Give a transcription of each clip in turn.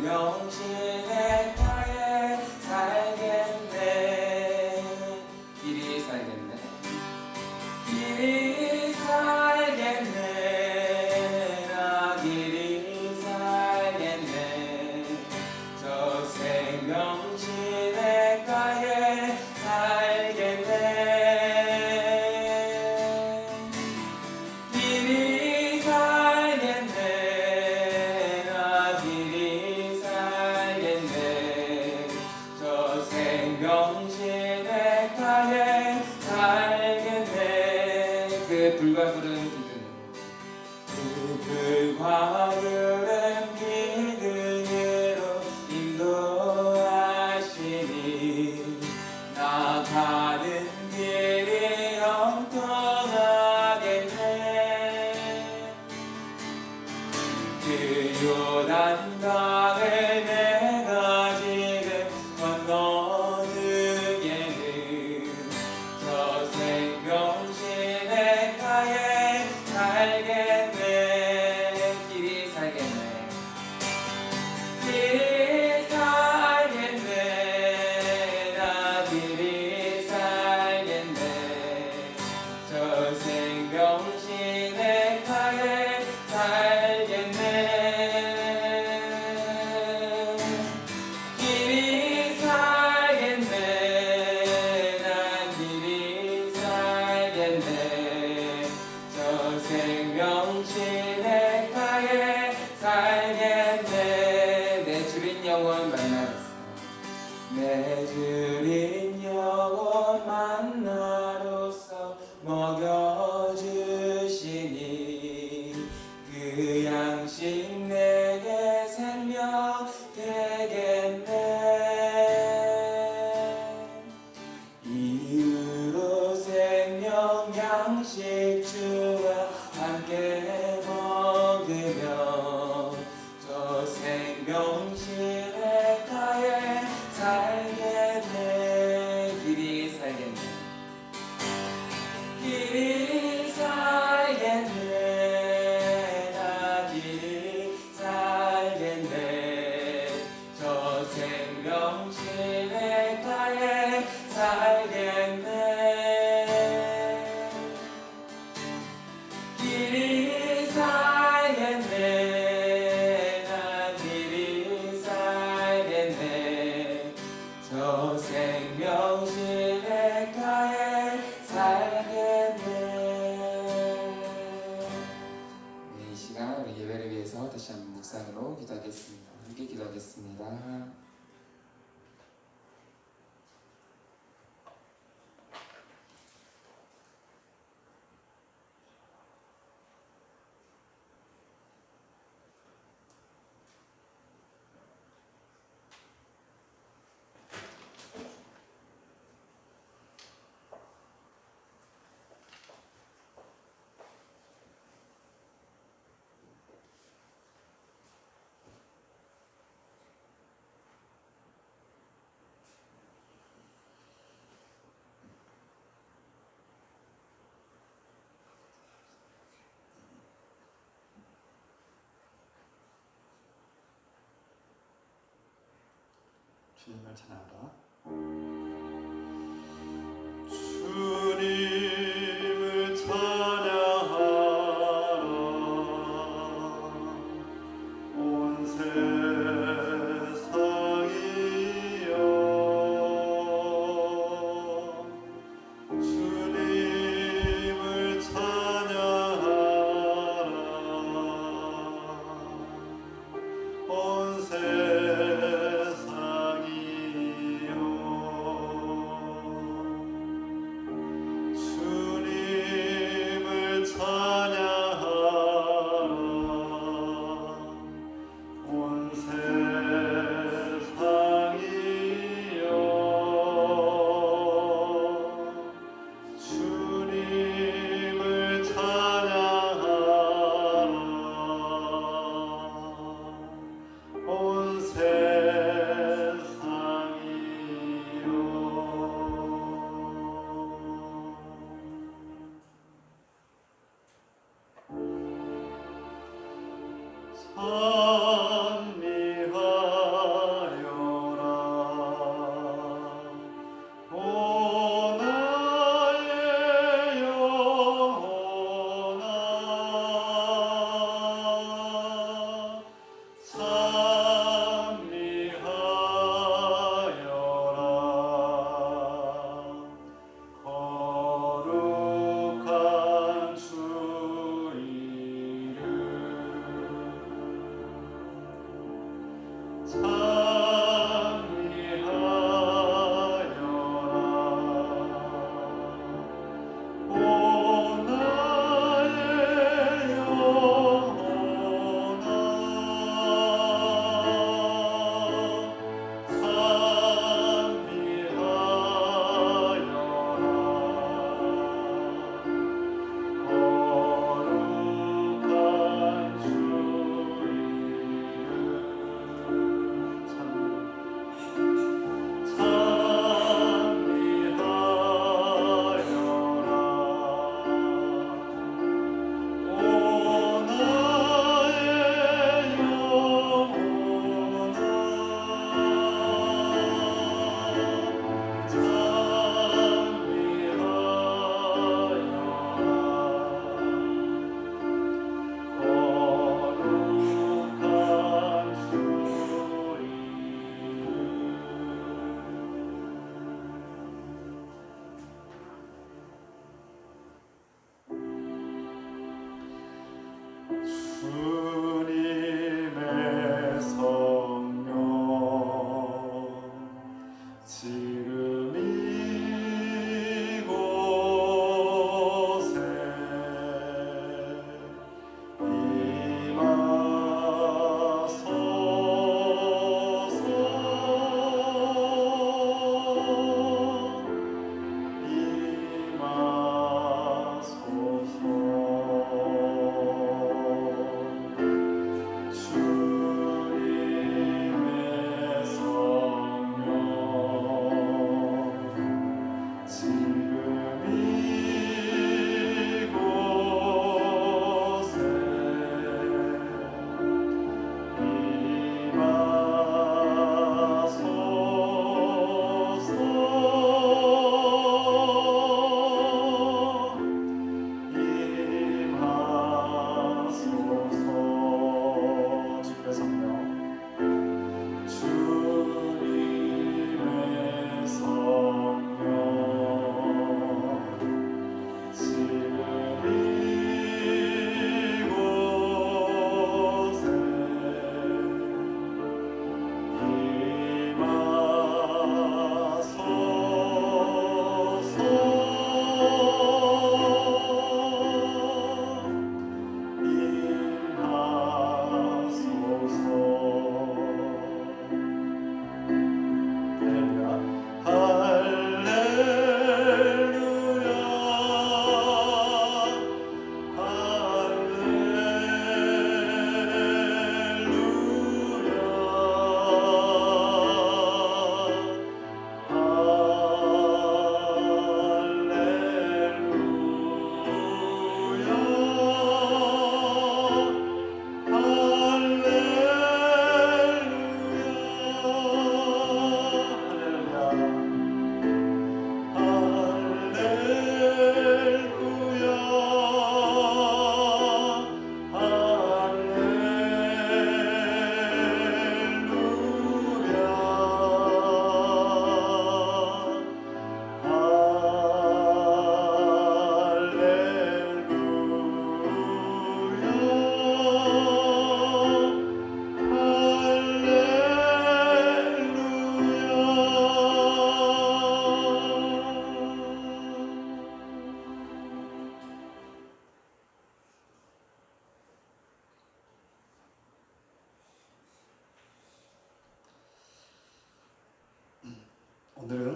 생명신의 땅에 살겠네. 길이 살겠네. 길이 살겠네. 나 길이 살겠네. 저 생명신의 땅에 살겠네. 길이 살겠네. 나 길이 살겠네. 저 생명신의 땅에 살겠네. 그 불과 구름 기둥으로, 그 불과 구름 기둥으로 인도하시니 나 가는 길이 영통하겠네. 그 요단강을 내가 지금 건너느게는 저 생명신의 땅에 살겠네. 길이 살겠네. 길이 살겠네. 나 길이 살겠네. 저 생명신의 땅에 살겠네. 길이 살겠네. 난 길이 살겠네. 저 생명신의 땅에 살겠네. 내 주린 영혼 만나겠어. 내 주린 영혼 만나로서 먹여주시니 그 양식 내게 생명 되겠네. 이후로 생명 양식 주와 함께 먹으며 저 생명신의 땅에 살겠네. 길이 살겠네. 길이 살겠네. 나 길이 살겠네. 저 생명신의 땅에 살겠네. 길이 살겠네. 나 길이 살겠네. 저 생명신의 땅에 살겠네. 이 시간 우리 예배를 위해서 다시 한번 묵상으로 기도하겠습니다. 함께 기도하겠습니다. 주님을 찬양하라. 주님을 찬양하라. 온 세상이여 주님을 찬양하라. 온 세상이여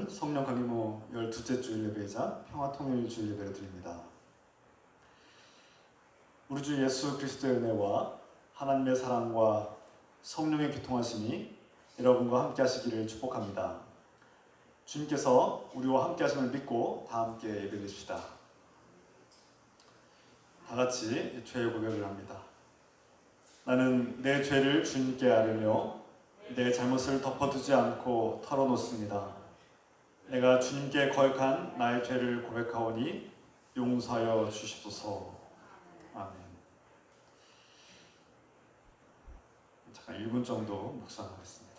성령 강림호 12째 주일 예배이자 평화통일 주일 예배를 드립니다. 우리 주 예수 그리스도의 은혜와 하나님의 사랑과 성령의 교통하심이 여러분과 함께 하시기를 축복합니다. 주님께서 우리와 함께 하심을 믿고 다 함께 예배드립시다. 다 같이 죄의 고백을 합니다. 나는 내 죄를 주님께 아뢰며 내 잘못을 덮어두지 않고 털어놓습니다. 내가 주님께 거역한 나의 죄를 고백하오니 용서하여 주시옵소서. 아멘. 잠깐 1분 정도 묵상하겠습니다.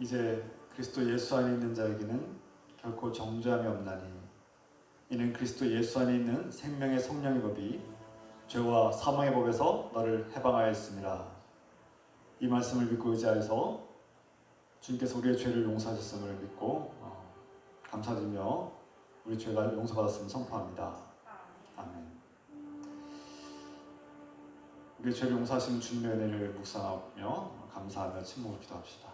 이제 그리스도 예수 안에 있는 자에게는 결코 정죄함이 없나니 이는 그리스도 예수 안에 있는 생명의 성령의 법이 죄와 사망의 법에서 너를 해방하였습니다. 이 말씀을 믿고 의지하여서 주님께서 우리의 죄를 용서하셨음을 믿고 감사드리며 우리 죄가 용서받았음을 선포합니다. 아멘. 우리의 죄를 용서하시는 주님의 은혜를 묵상하며 감사하며 침묵을 기도합시다.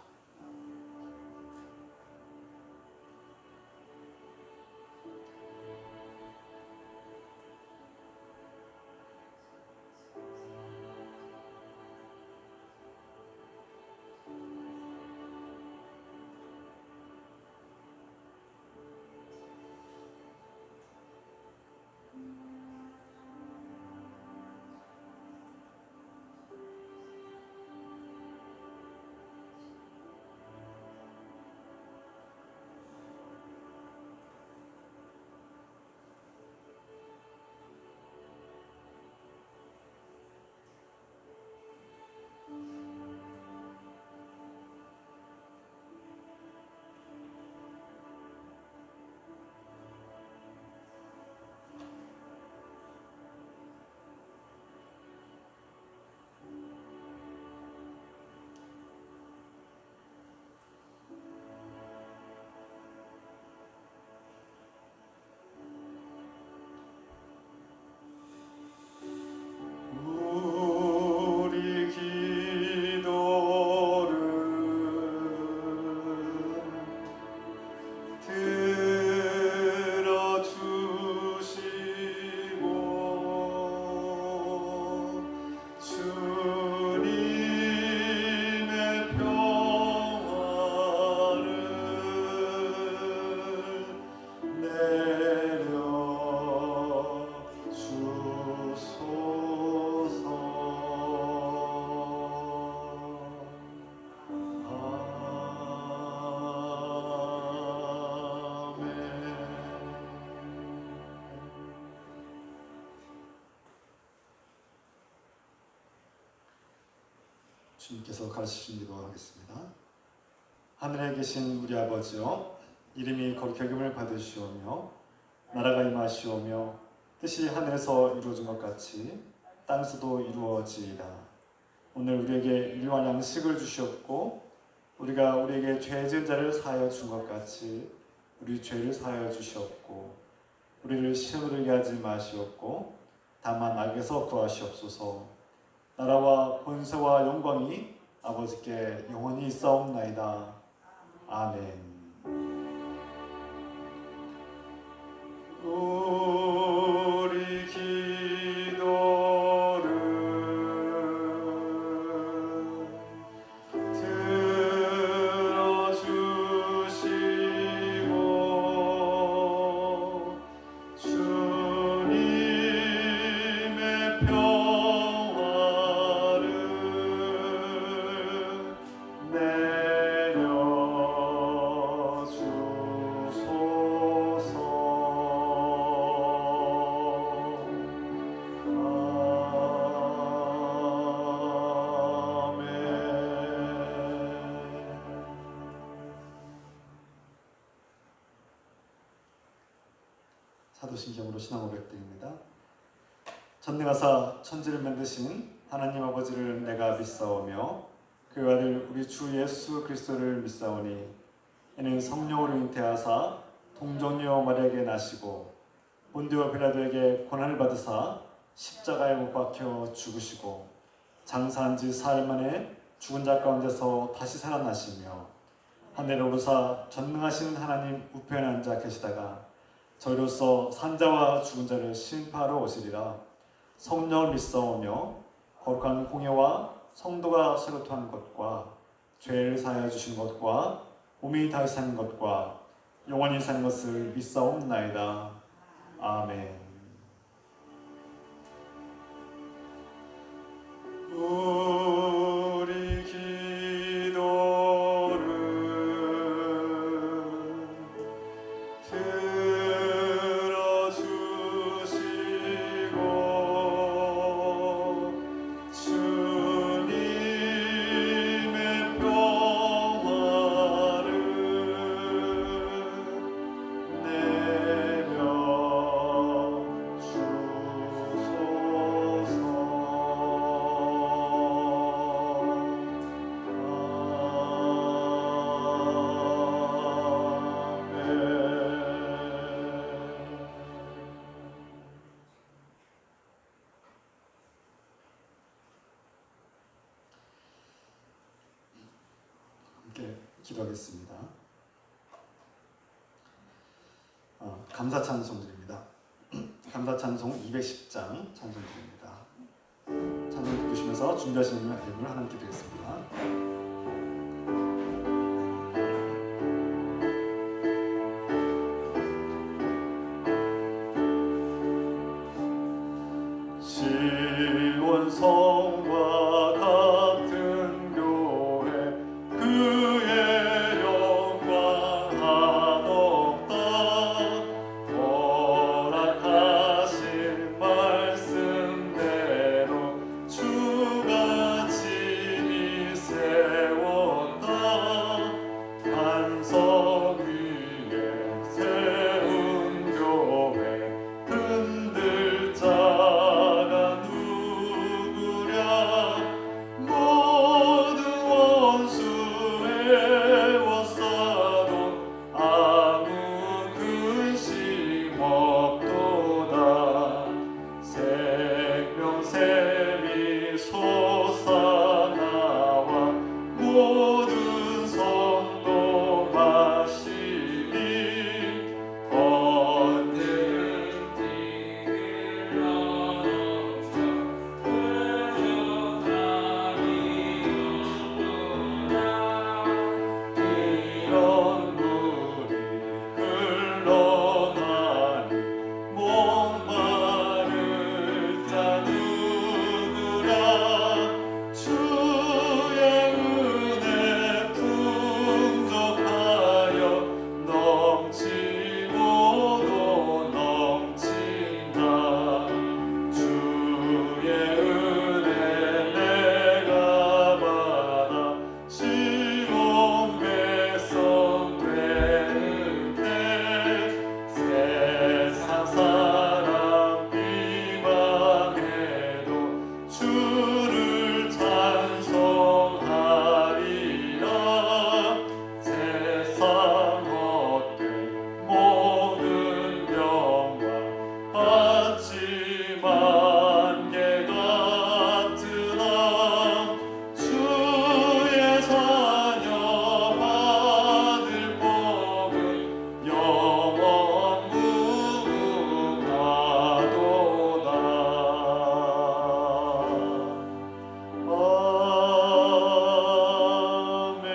주님께서 가르치신 기도하겠습니다. 하늘에 계신 우리 아버지여, 이름이 거룩히 여김을 받으시오며 나라가 임하시오며 뜻이 하늘에서 이루어진 것 같이 땅에서도 이루어지이다. 오늘 우리에게 일용할 양식을 주시옵고 우리가 우리에게 죄 지은 자를 사하여 준 것 같이 우리 죄를 사하여 주시옵고 우리를 시험에 들게 하지 마시옵고 다만 악에서 구하시옵소서. 나라와 권세와 영광이 아버지께 영원히 있사옵나이다. 아멘. 우리 기도를 들어주시고 주님의 사도신경으로 신앙 고백드립니다. 전능하사 천지를 만드신 하나님 아버지를 내가 믿사오며 그 아들 우리 주 예수 그리스도를 믿사오니 이는 성령으로 잉태하사 동정녀 마리아에게 나시고 본디오 빌라도에게 고난을 받으사 십자가에 못 박혀 죽으시고 장사한 지 사흘 만에 죽은 자 가운데서 다시 살아나시며 하늘에 오르사 전능하신 하나님 우편에 앉아 계시다가 저희로서 산자와 죽은 자를 심판하러 오시리라. 성령을 믿사오며 거룩한 공예와 성도가 서로 토한 것과 죄를 사하여 주신 것과 몸이 다시 사는 것과 영원히 사는 것을 믿사옵나이다. 아멘. 우리 기도를 들어주시고 주님의 평화를 내려 함께 기도하겠습니다. 감사 찬송드립니다. 감사 찬송 210장 찬송드립니다. 찬송 들으시면서 준비하시는 예물을 하나님께 드리겠습니다. 시온성과 같은 교회 그의 영광 한없다. 허락하신 말씀대로 주가 친히 세웠다. 반석 위에 세운 교회 흔들 자가 누구랴. 모든 원수 애워싸도 아무 근심 없도다. 생명샘이 솟아나와 모든 성도 마시니 언제든지 일어나서 회전하니 이런 물이 흘러가니 목마를 자 누구랴. 주의 은혜 풍족하여 넘치고도 넘친다. 주의 은혜 내가 받아 시온 백성 되는데 세상 사람 비방해도 주를 찬송하리라. 세상 헛된 모든 영광 받지만 개 같으나 주의 자녀 받을 복은 영원 무궁하도다. 아멘.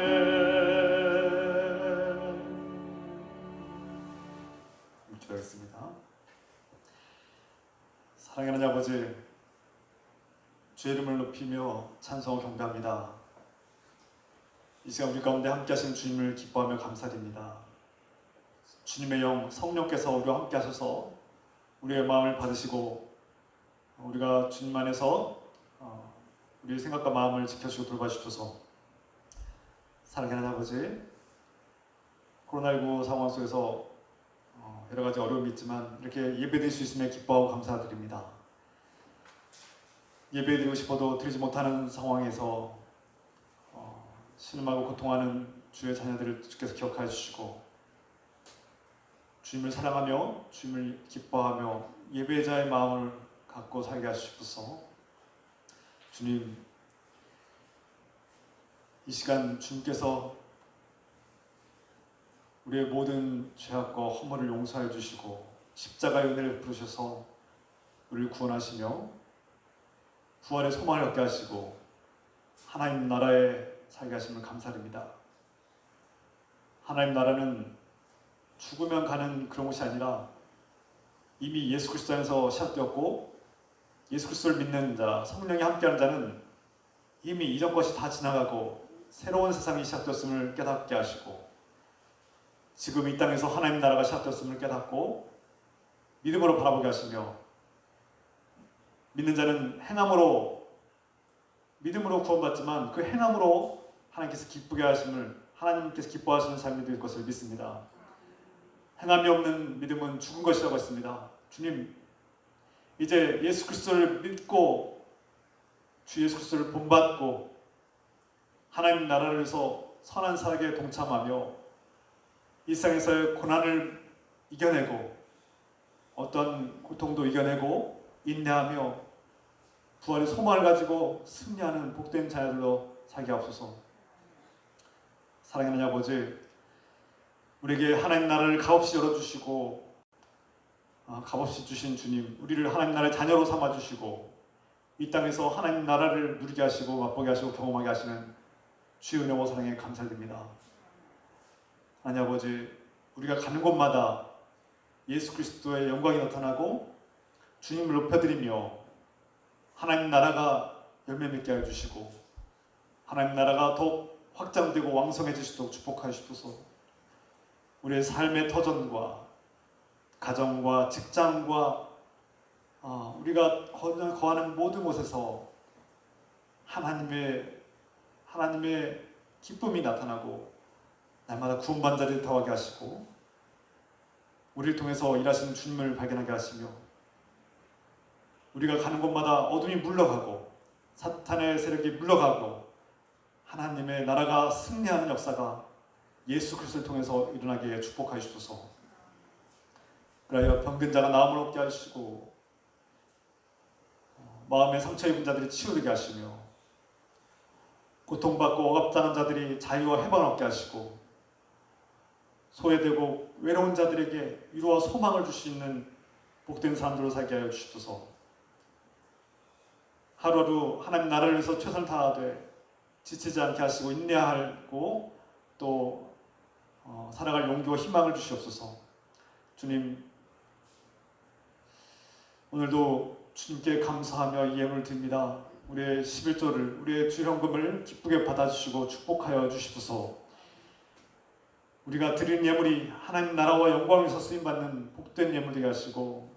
기도하겠습니다. 사랑하는 아버지, 주의 이름을 높이며 찬송을 경배합니다. 이 시간 우리 가운데 함께 하신 주님을 기뻐하며 감사드립니다. 주님의 영 성령께서 우리와 함께 하셔서 우리의 마음을 받으시고 우리가 주님 안에서 우리의 생각과 마음을 지켜주시고 돌봐주셔서 사랑하는 아버지, 코로나19 상황 속에서 여러 가지 어려움이 있지만 이렇게 예배드릴 수 있음에 기뻐하고 감사드립니다. 예배드리고 싶어도 드리지 못하는 상황에서 신음하고 고통하는 주의 자녀들을 주께서 기억하여 주시고 주님을 사랑하며 주님을 기뻐하며 예배자의 마음을 갖고 살게 하시옵소서. 주님, 이 시간 주님께서 우리의 모든 죄악과 허물을 용서해 주시고 십자가의 은혜를 베푸셔서 우리를 구원하시며 부활의 소망을 얻게 하시고 하나님 나라에 살게 하시면 감사드립니다. 하나님 나라는 죽으면 가는 그런 곳이 아니라 이미 예수 그리스도 안에서 시작되었고 예수 그리스도를 믿는 자, 성령이 함께하는 자는 이미 이전 것이 다 지나가고 새로운 세상이 시작되었음을 깨닫게 하시고 지금 이 땅에서 하나님 나라가 시작되었음을 깨닫고 믿음으로 바라보게 하시며 믿는 자는 믿음으로 구원받지만 그 행함으로 하나님께서 기쁘게 하심을 하나님께서 기뻐하시는 삶이 될 것을 믿습니다. 행함이 없는 믿음은 죽은 것이라고 했습니다. 주님, 이제 예수 그리스도를 믿고 주 예수 그리스도를 본받고 하나님 나라를 위해서 선한 사역에 동참하며 일상에서의 고난을 이겨내고 어떤 고통도 이겨내고 인내하며 부활의 소망을 가지고 승리하는 복된 자녀들로 살게 하옵소서. 사랑하는 아버지, 우리에게 하나님 나라를 값없이 열어주시고 값없이 주신 주님, 우리를 하나님 나라의 자녀로 삼아주시고 이 땅에서 하나님 나라를 누리게 하시고 맛보게 하시고 경험하게 하시는 주의 은혜와 사랑에 감사드립니다. 하나님 아버지, 우리가 가는 곳마다 예수 그리스도의 영광이 나타나고 주님을 높여드리며 하나님 나라가 열매 맺게 하여 주시고 하나님 나라가 더욱 확장되고 왕성해지시도록 축복하여 주옵소서. 우리의 삶의 터전과 가정과 직장과 우리가 거하는 모든 곳에서 하나님의 기쁨이 나타나고 날마다 구원받는 자들이 더하게 하시고 우리를 통해서 일하시는 주님을 발견하게 하시며 우리가 가는 곳마다 어둠이 물러가고 사탄의 세력이 물러가고 하나님의 나라가 승리하는 역사가 예수 그리스도를 통해서 일어나게 축복하여 주소서. 그리하여 병든 자가 나음을 얻게 하시고 마음의 상처 입은 자들이 치유되게 하시며 고통받고 억압당한 자들이 자유와 해방을 얻게 하시고 소외되고 외로운 자들에게 위로와 소망을 줄 수 있는 복된 사람들로 살게 하여 주시옵소서. 하루하루 하나님 나라를 위해서 최선을 다하되 지치지 않게 하시고 인내하고 또 살아갈 용기와 희망을 주시옵소서. 주님, 오늘도 주님께 감사하며 예물을 드립니다. 우리의 11조를 우리의 주현금을 기쁘게 받아주시고 축복하여 주시옵소서. 우리가 드리는 예물이 하나님 나라와 영광을 위해서 쓰임받는 복된 예물 되게 하시고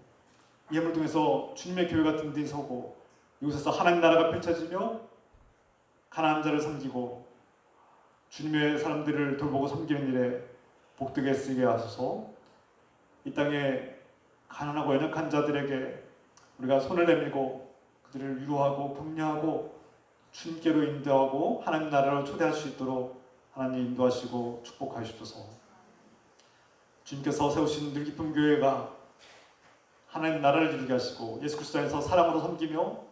예물 통해서 주님의 교회가 든든히 서고 이곳에서 하나님 나라가 펼쳐지며 가난한 자를 섬기고 주님의 사람들을 돌보고 섬기는 일에 복되게 쓰게 하소서. 이 땅에 가난하고 연약한 자들에게 우리가 손을 내밀고 그들을 위로하고 격려하고 주님께로 인도하고 하나님 나라로 초대할 수 있도록 하나님 인도하시고 축복하시옵소서. 주님께서 세우신 늘 깊은 교회가 하나님 나라를 이루게 하시고 예수 그리스도 안에서 사랑으로 섬기며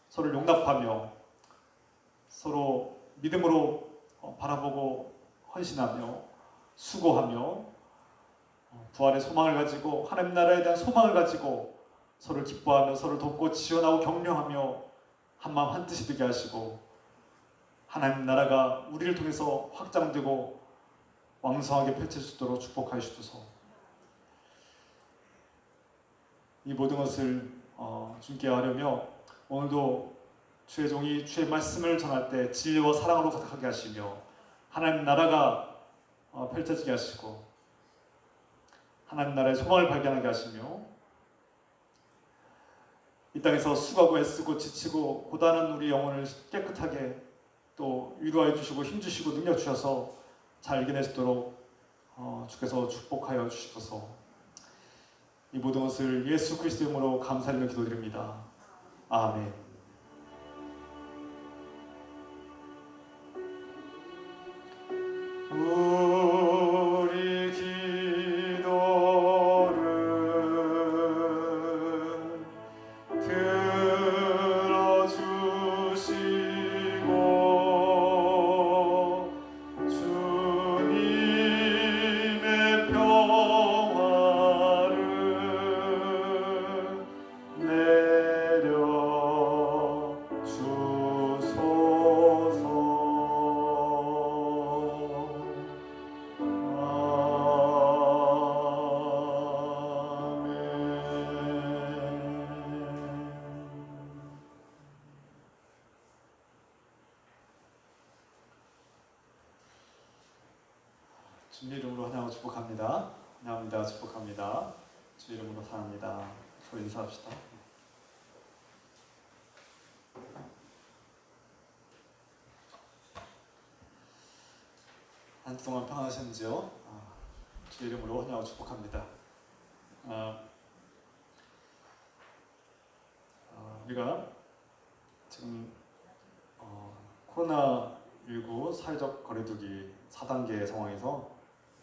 서로를 용납하며 서로 믿음으로 바라보고 헌신하며 수고하며 부활의 소망을 가지고 하나님 나라에 대한 소망을 가지고 서로를 기뻐하며 서로를 돕고 지원하고 격려하며 한마음 한뜻이 되게 하시고 하나님 나라가 우리를 통해서 확장되고 왕성하게 펼칠 수 있도록 축복하여 주소서. 이 모든 것을 주님께 하려며 오늘도 주의 종이 주의 말씀을 전할 때 진리와 사랑으로 가득하게 하시며 하나님 나라가 펼쳐지게 하시고 하나님 나라의 소망을 발견하게 하시며 이 땅에서 수고하고 애쓰고 지치고 고단한 우리 영혼을 깨끗하게 또 위로하여 주시고 힘주시고 능력 주셔서 잘 이겨낼 수 있도록 주께서 축복하여 주시옵소서. 이 모든 것을 예수 그리스도 이름으로 감사드리며 기도드립니다. 아멘. 우리 기도를 들어주시고 주님의 평화를 내려 주소서. 주님 이름으로 환영하고 축복합니다. 환영합니다. 축복합니다. 주 이름으로 사랑합니다. 서로 인사합시다. 한 주 동안 평안하셨는지요? 주 이름으로 환영하고 축복합니다. 우리가 지금 코로나19 사회적 거리두기 4단계 상황에서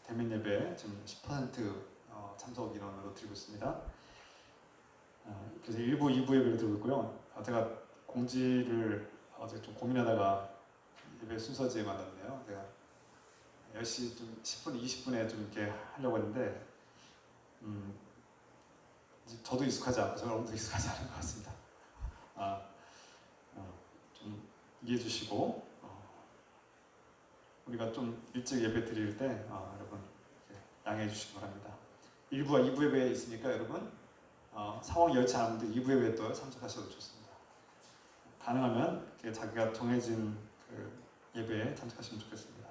대면 예배 지금 10% 참석 인원으로 드리고 있습니다. 그래서 1부, 2부 예배를 드리고 있고요. 제가 공지를 어제 좀 고민하다가 예배 순서지에 만났네요. 제가 10시 좀 10분, 20분에 좀 이렇게 하려고 했는데 저도 익숙하지 않고 여러분도 익숙하지 않은 것 같습니다. 좀 이해해 주시고 우리가 좀 일찍 예배 드릴 때 여러분 양해해 주시기 바랍니다. 1부와 2부 예배에 있으니까 여러분 상황이 여의치 않은 분들 2부 예배에 또 참석하셔도 좋습니다. 가능하면 자기가 정해진 그 예배에 참석하시면 좋겠습니다.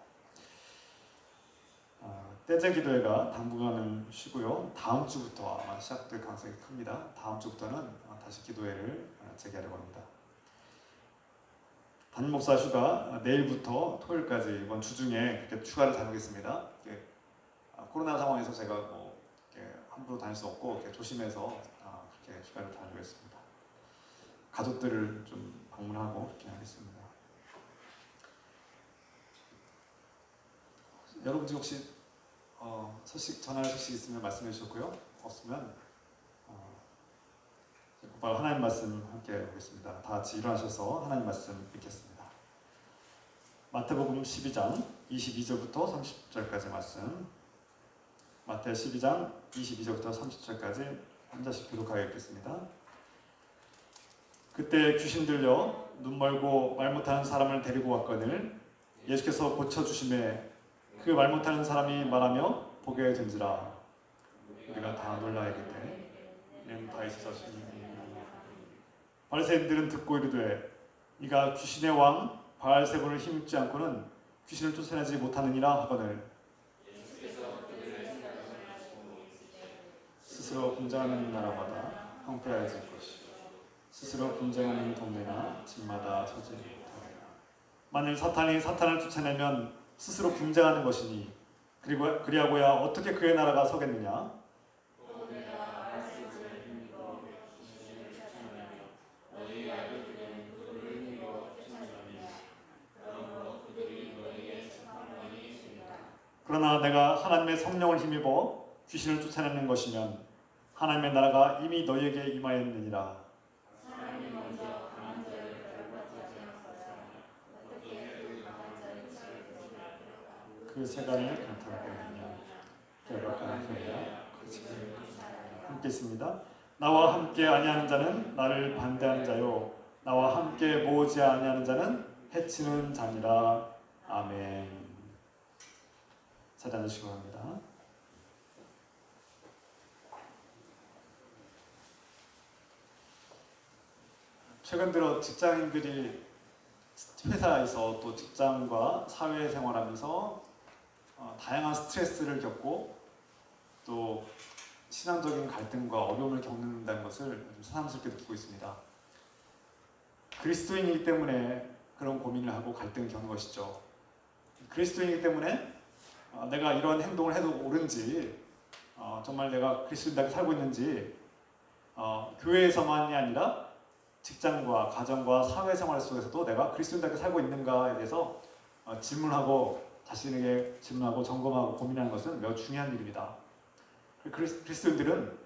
떼제 기도회가 당분간은 쉬고요. 다음 주부터 아마 시작될 가능성이 큽니다. 다음 주부터는 다시 기도회를 재개하려고 합니다. 담임 목사 휴가 내일부터 토요일까지 이번 주 중에 그렇게 휴가를 다니겠습니다. 코로나 상황에서 제가 뭐 함부로 다닐 수 없고 이렇게 조심해서 그렇게 휴가를 다니겠습니다. 가족들을 좀 방문하고 그렇게 하겠습니다. 여러분들 혹시 전할 소식 있으면 말씀해 주셨고요. 없으면 곧바로 하나님 말씀 함께 보겠습니다. 다 같이 일어나셔서 하나님 말씀 읽겠습니다. 마태복음 12장 22절부터 30절까지 말씀. 마태 12장 22절부터 30절까지 한 절씩 교독하여 읽겠습니다. 그때 귀신 들려 눈 멀고 말 못하는 사람을 데리고 왔거늘 예수께서 고쳐주심에 그 말 못하는 사람이 말하며 보게 된지라. 우리가 다 놀라야겠네. 이는 다윗의 자손이니. 바리새인들은 듣고 이르되 이가 귀신의 왕 바알세불을 힘입지 않고는 귀신을 쫓아내지 못하느니라 하거늘 스스로 분쟁하는 나라마다 황폐해질 것이요 스스로 분쟁하는 동네나 집마다 서지 못하리라. 만일 사탄이 사탄을 쫓아내면 스스로 분쟁하는 것이니 그리하고야 어떻게 그의 나라가 서겠느냐. 그러나 내가 하나님의 성령을 힘입어 귀신을 쫓아내는 것이면 하나님의 나라가 이미 너희에게 임하였느니라. 그 세간을 강탈하겠느냐. 결박하는 소리야. 함께 있습니다. 나와 함께 아니하는 자는 나를 반대하는 자요 나와 함께 모으지 아니하는 자는 해치는 자니라. 아멘. 자리 앉으시기 바랍니다. 최근 들어 직장인들이 회사에서 또 직장과 사회생활하면서 다양한 스트레스를 겪고 또 신앙적인 갈등과 어려움을 겪는다는 것을 새삼스럽게 느끼고 있습니다. 그리스도인이기 때문에 그런 고민을 하고 갈등을 겪는 것이죠. 그리스도인이기 때문에 내가 이런 행동을 해도 옳은지 정말 내가 그리스도인답게 살고 있는지 교회에서만이 아니라 직장과 가정과 사회생활 속에서도 내가 그리스도인답게 살고 있는가에 대해서 질문하고 자신에게 질문하고 점검하고 고민하는 것은 매우 중요한 일입니다. 그리스도인들은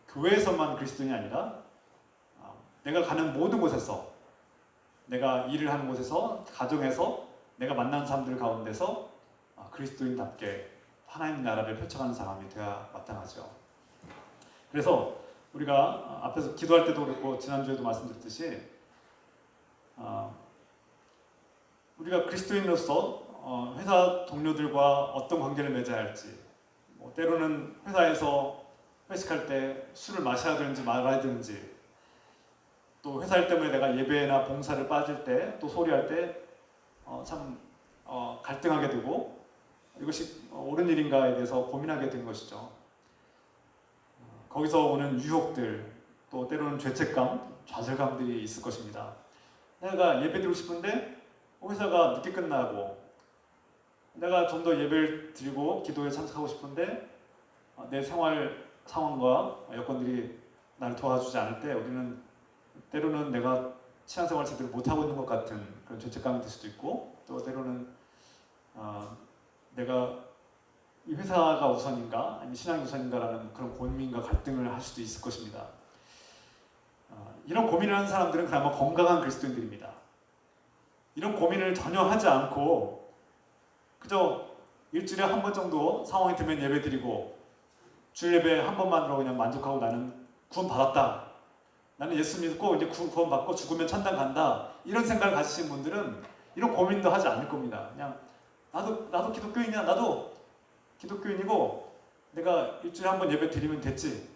교회에서만 그리스도인이 아니라 내가 가는 모든 곳에서, 내가 일을 하는 곳에서, 가정에서, 내가 만나는 사람들 가운데서 그리스도인답게 하나님 나라를 펼쳐가는 사람이 되어야 마땅하죠. 그래서 우리가 앞에서 기도할 때도 그렇고 지난주에도 말씀드렸듯이 우리가 그리스도인으로서 회사 동료들과 어떤 관계를 맺어야 할지, 때로는 회사에서 회식할 때 술을 마셔야 되는지 말아야 되는지, 또 회사 일 때문에 내가 예배나 봉사를 빠질 때, 또 소리할 때 참 갈등하게 되고 이것이 옳은 일인가에 대해서 고민하게 된 것이죠. 거기서 오는 유혹들, 또 때로는 죄책감, 좌절감들이 있을 것입니다. 내가 예배드리고 싶은데 회사가 늦게 끝나고, 내가 좀 더 예배를 드리고 기도에 참석하고 싶은데 내 생활 상황과 여건들이 나를 도와주지 않을 때 우리는 때로는 내가 신앙생활을 제대로 못하고 있는 것 같은 그런 죄책감이 들 수도 있고, 또 때로는 내가 이 회사가 우선인가 아니면 신앙이 우선인가라는 그런 고민과 갈등을 할 수도 있을 것입니다. 이런 고민을 하는 사람들은 그나마 건강한 그리스도인들입니다. 이런 고민을 전혀 하지 않고 그저 일주일에 한 번 정도 상황이 되면 예배드리고 주일 예배 한 번만으로 그냥 만족하고 나는 구원 받았다, 나는 예수 믿고 이제 구원 받고 죽으면 천당 간다, 이런 생각을 가지신 분들은 이런 고민도 하지 않을 겁니다. 그냥 나도 기독교인이야, 나도 기독교인이고 내가 일주일에 한 번 예배 드리면 됐지,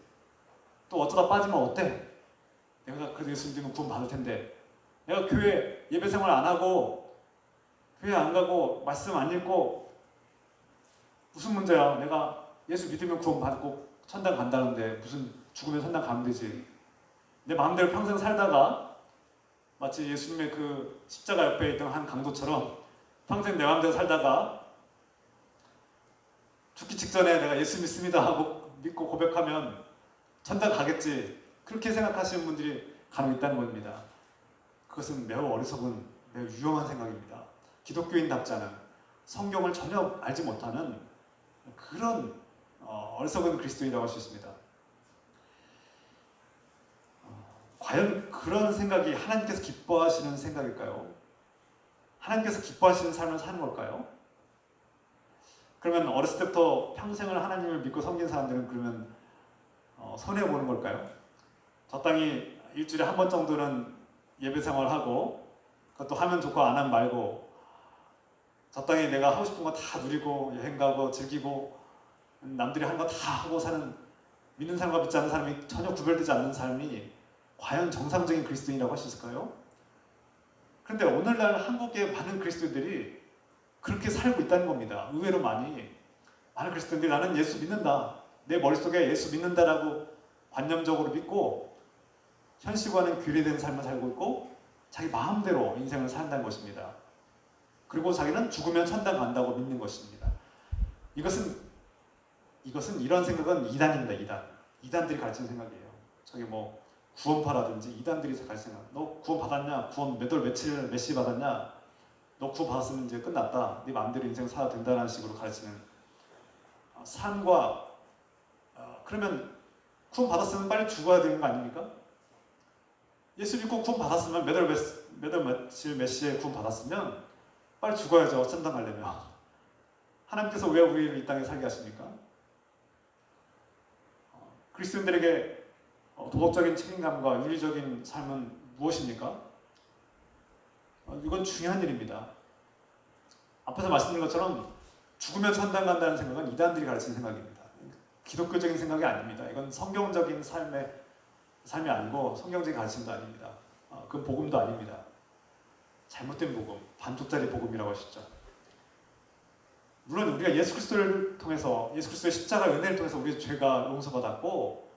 또 어쩌다 빠지면 어때, 내가 그래도 예수 믿으면 구원 받을 텐데, 내가 교회 예배 생활 안 하고 교회 안 가고 말씀 안 읽고 무슨 문제야, 내가 예수 믿으면 구원 받고 천당 간다는데 무슨 죽으면 천당 가면 되지, 내 마음대로 평생 살다가 마치 예수님의 그 십자가 옆에 있던 한 강도처럼 평생 내 마음대로 살다가 죽기 직전에 내가 예수 믿습니다 하고 믿고 고백하면 천당 가겠지, 그렇게 생각하시는 분들이 간혹 있다는 겁니다. 그것은 매우 어리석은, 매우 위험한 생각입니다. 기독교인답지 않은, 성경을 전혀 알지 못하는 그런 어리석은 그리스도인이라고 할 수 있습니다. 과연 그런 생각이 하나님께서 기뻐하시는 생각일까요? 하나님께서 기뻐하시는 삶을 사는 걸까요? 그러면 어렸을 때부터 평생을 하나님을 믿고 섬긴 사람들은 그러면 손해보는 걸까요? 적당히 일주일에 한 번 정도는 예배 생활하고, 그것도 하면 좋고 안 하면 말고, 적당히 내가 하고 싶은 거 다 누리고 여행 가고 즐기고 남들이 하는 거 다 하고 사는, 믿는 사람과 믿지 않는 사람이 전혀 구별되지 않는 삶이 과연 정상적인 그리스도인이라고 할 수 있을까요? 그런데 오늘날 한국의 많은 그리스도인들이 그렇게 살고 있다는 겁니다. 의외로 많은 그리스도인들이 나는 예수 믿는다, 내 머릿속에 예수 믿는다라고 관념적으로 믿고 현실과는 괴리된 삶을 살고 있고 자기 마음대로 인생을 산다는 것입니다. 그리고 자기는 죽으면 천당 간다고 믿는 것입니다. 이것은 이런 생각은 이단입니다. 이단들이 가르치는 생각이에요. 저기 뭐 구원파라든지 이단들이 가르치는 생각. 너 구원 받았냐? 구원 몇 월 며칠 몇 시 받았냐? 너 구원 받았으면 이제 끝났다, 네 마음대로 인생 살아도 된다는 식으로 가르치는 삶과 그러면 구원 받았으면 빨리 죽어야 되는 거 아닙니까? 예수 믿고 구원 받았으면 몇 월 며칠 몇 시에 구원 받았으면 빨리 죽어야죠, 천당 가려면. 하나님께서 왜 우리를 이 땅에 살게 하십니까? 그리스도인들에게 도덕적인 책임감과 윤리적인 삶은 무엇입니까? 이건 중요한 일입니다. 앞에서 말씀드린 것처럼 죽으면 천당 간다는 생각은 이단들이 가르치는 생각입니다. 기독교적인 생각이 아닙니다. 이건 성경적인 삶이 아니고 성경적인 가르침도 아닙니다. 그건 복음도 아닙니다. 잘못된 복음, 반쪽짜리 복음이라고 하시죠. 물론 우리가 예수 그리스도를 통해서, 예수 그리스도의 십자가 은혜를 통해서 우리의 죄가 용서받았고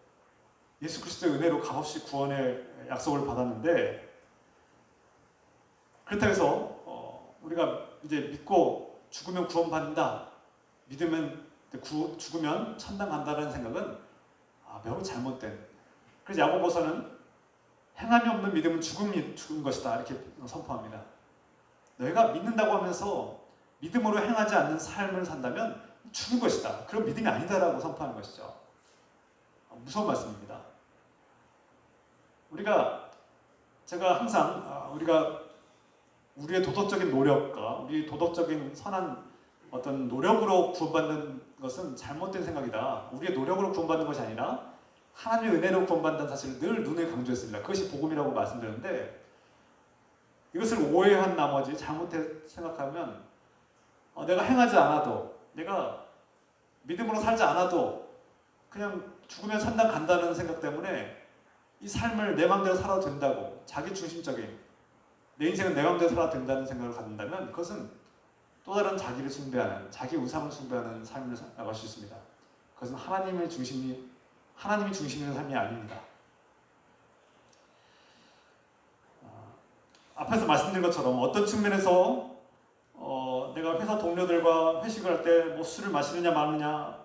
예수 그리스도의 은혜로 값없이 구원의 약속을 받았는데, 그렇다고 해서 우리가 이제 믿고 죽으면 구원받는다, 믿으면 근데 죽으면 천당 간다는 생각은 매우 잘못된. 그래서 야고보서는 행함이 없는 믿음은 죽은 것이다 이렇게 선포합니다. 너희가 믿는다고 하면서 믿음으로 행하지 않는 삶을 산다면 죽은 것이다. 그런 믿음이 아니다라고 선포하는 것이죠. 무서운 말씀입니다. 제가 항상 우리가 우리의 도덕적인 노력과 우리 도덕적인 선한 어떤 노력으로 구원받는 것은 잘못된 생각이다. 우리의 노력으로 구원받는 것이 아니라 하나님의 은혜로 구원받는 사실을 늘 눈에 강조했습니다. 그것이 복음이라고 말씀드렸는데 이것을 오해한 나머지 잘못해 생각하면 내가 행하지 않아도 내가 믿음으로 살지 않아도 그냥 죽으면 천당 간다는 생각 때문에 이 삶을 내 마음대로 살아도 된다고 자기 중심적인 내 인생은 내 마음대로 살아도 된다는 생각을 갖는다면 그것은 또 다른 자기를 숭배하는 자기 우상을 숭배하는 삶을 나갈 수 있습니다. 그것은 하나님이 중심인 삶이 아닙니다. 앞에서 말씀드린 것처럼 어떤 측면에서 내가 회사 동료들과 회식을 할 때 뭐 술을 마시느냐 마느냐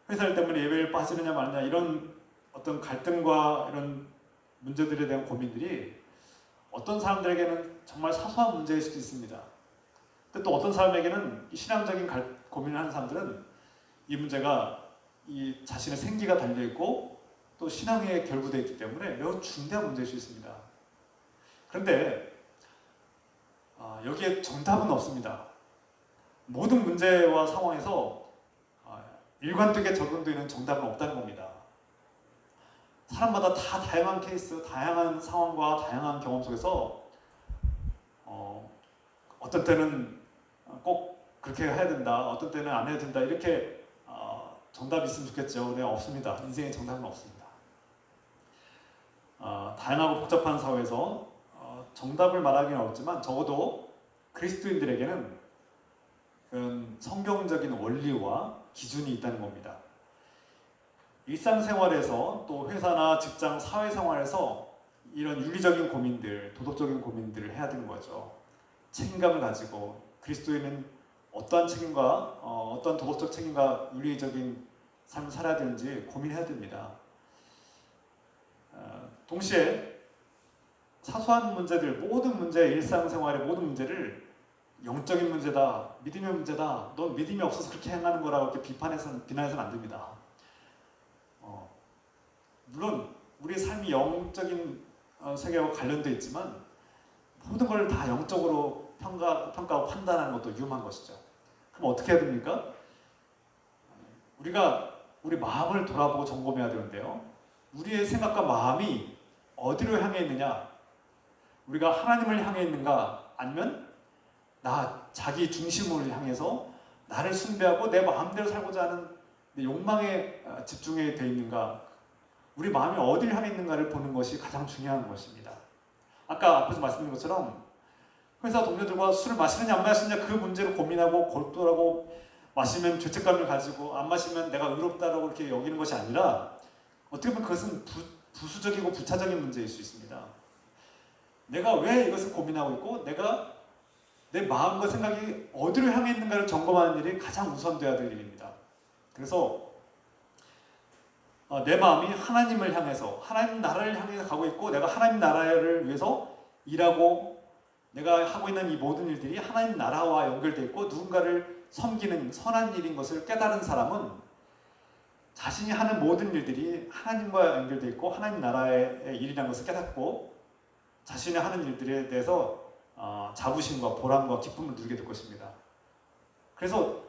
회사 일 때문에 예배를 빠지느냐 마느냐 이런 어떤 갈등과 이런 문제들에 대한 고민들이 어떤 사람들에게는 정말 사소한 문제일 수도 있습니다. 근데 또 어떤 사람에게는 이 신앙적인 고민을 하는 사람들은 이 문제가 이 자신의 생기가 달려있고 또 신앙에 결부되어 있기 때문에 매우 중대한 문제일 수 있습니다. 그런데 여기에 정답은 없습니다. 모든 문제와 상황에서 일관되게 적용되는 정답은 없다는 겁니다. 사람마다 다 다양한 케이스, 다양한 상황과 다양한 경험 속에서 어떤 때는 꼭 그렇게 해야 된다, 어떤 때는 안 해야 된다 이렇게 정답이 있으면 좋겠죠. 네, 없습니다. 인생에 정답은 없습니다. 다양하고 복잡한 사회에서 정답을 말하기는 어렵지만 적어도 그리스도인들에게는 그런 성경적인 원리와 기준이 있다는 겁니다. 일상생활에서 또 회사나 직장, 사회생활에서 이런 윤리적인 고민들, 도덕적인 고민들을 해야 되는 거죠. 책임감을 가지고 그리스도인은 어떠한 책임과 어떠한 도덕적 책임과 윤리적인 삶을 살아야 되는지 고민해야 됩니다. 동시에 사소한 문제들, 모든 문제, 일상생활의 모든 문제를 영적인 문제다, 믿음의 문제다, 넌 믿음이 없어서 그렇게 행하는 거라고 이렇게 비난해서는 안 됩니다. 물론 우리의 삶이 영적인 세계와 관련되어 있지만 모든 걸 다 영적으로 평가하고 판단하는 것도 위험한 것이죠. 그럼 어떻게 해야 됩니까? 우리가 우리 마음을 돌아보고 점검해야 되는데요. 우리의 생각과 마음이 어디로 향해 있느냐? 우리가 하나님을 향해 있는가? 아니면 자기 중심을 향해서 나를 숭배하고 내 마음대로 살고자 하는 내 욕망에 집중해 돼 있는가? 우리 마음이 어디를 향해 있는가를 보는 것이 가장 중요한 것입니다. 아까 앞에서 말씀드린 것처럼 회사 동료들과 술을 마시느냐 안 마시느냐 그 문제로 고민하고 골똘하고 마시면 죄책감을 가지고 안 마시면 내가 의롭다라고 이렇게 여기는 것이 아니라 어떻게 보면 그것은 부수적이고 부차적인 문제일 수 있습니다. 내가 왜 이것을 고민하고 있고 내가 내 마음과 생각이 어디로 향해 있는가를 점검하는 일이 가장 우선돼야 될 일입니다. 그래서 내 마음이 하나님을 향해서 하나님 나라를 향해서 가고 있고 내가 하나님 나라를 위해서 일하고 내가 하고 있는 이 모든 일들이 하나님 나라와 연결되어 있고 누군가를 섬기는 선한 일인 것을 깨달은 사람은 자신이 하는 모든 일들이 하나님과 연결되어 있고 하나님 나라의 일이라는 것을 깨닫고 자신이 하는 일들에 대해서 자부심과 보람과 기쁨을 누리게 될 것입니다. 그래서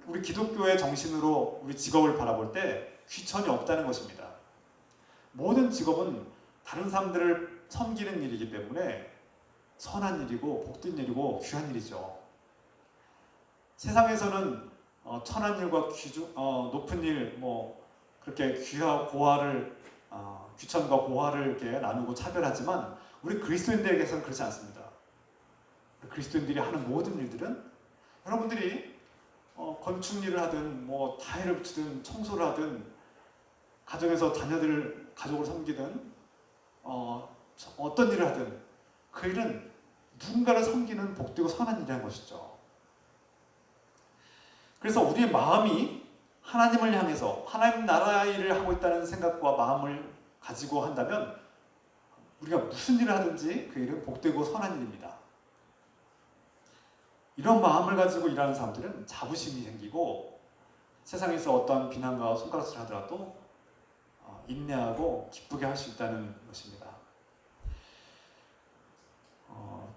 우리 기독교의 정신으로 우리 직업을 바라볼 때 귀천이 없다는 것입니다. 모든 직업은 다른 사람들을 섬기는 일이기 때문에 선한 일이고 복된 일이고 귀한 일이죠. 세상에서는 천한 일과 높은 일, 그렇게 귀천과 고하를 이렇게 나누고 차별하지만 우리 그리스도인들에게서는 그렇지 않습니다. 그리스도인들이 하는 모든 일들은 여러분들이 건축 일을 하든 타일을 붙이든 청소를 하든 가정에서 가족을 섬기든 어떤 일을 하든 그 일은 누군가를 섬기는 복되고 선한 일이라는 것이죠. 그래서 우리의 마음이 하나님을 향해서 하나님 나라 일을 하고 있다는 생각과 마음을 가지고 한다면 우리가 무슨 일을 하든지 그 일은 복되고 선한 일입니다. 이런 마음을 가지고 일하는 사람들은 자부심이 생기고 세상에서 어떠한 비난과 손가락질을 하더라도 인내하고 기쁘게 할 수 있다는 것입니다.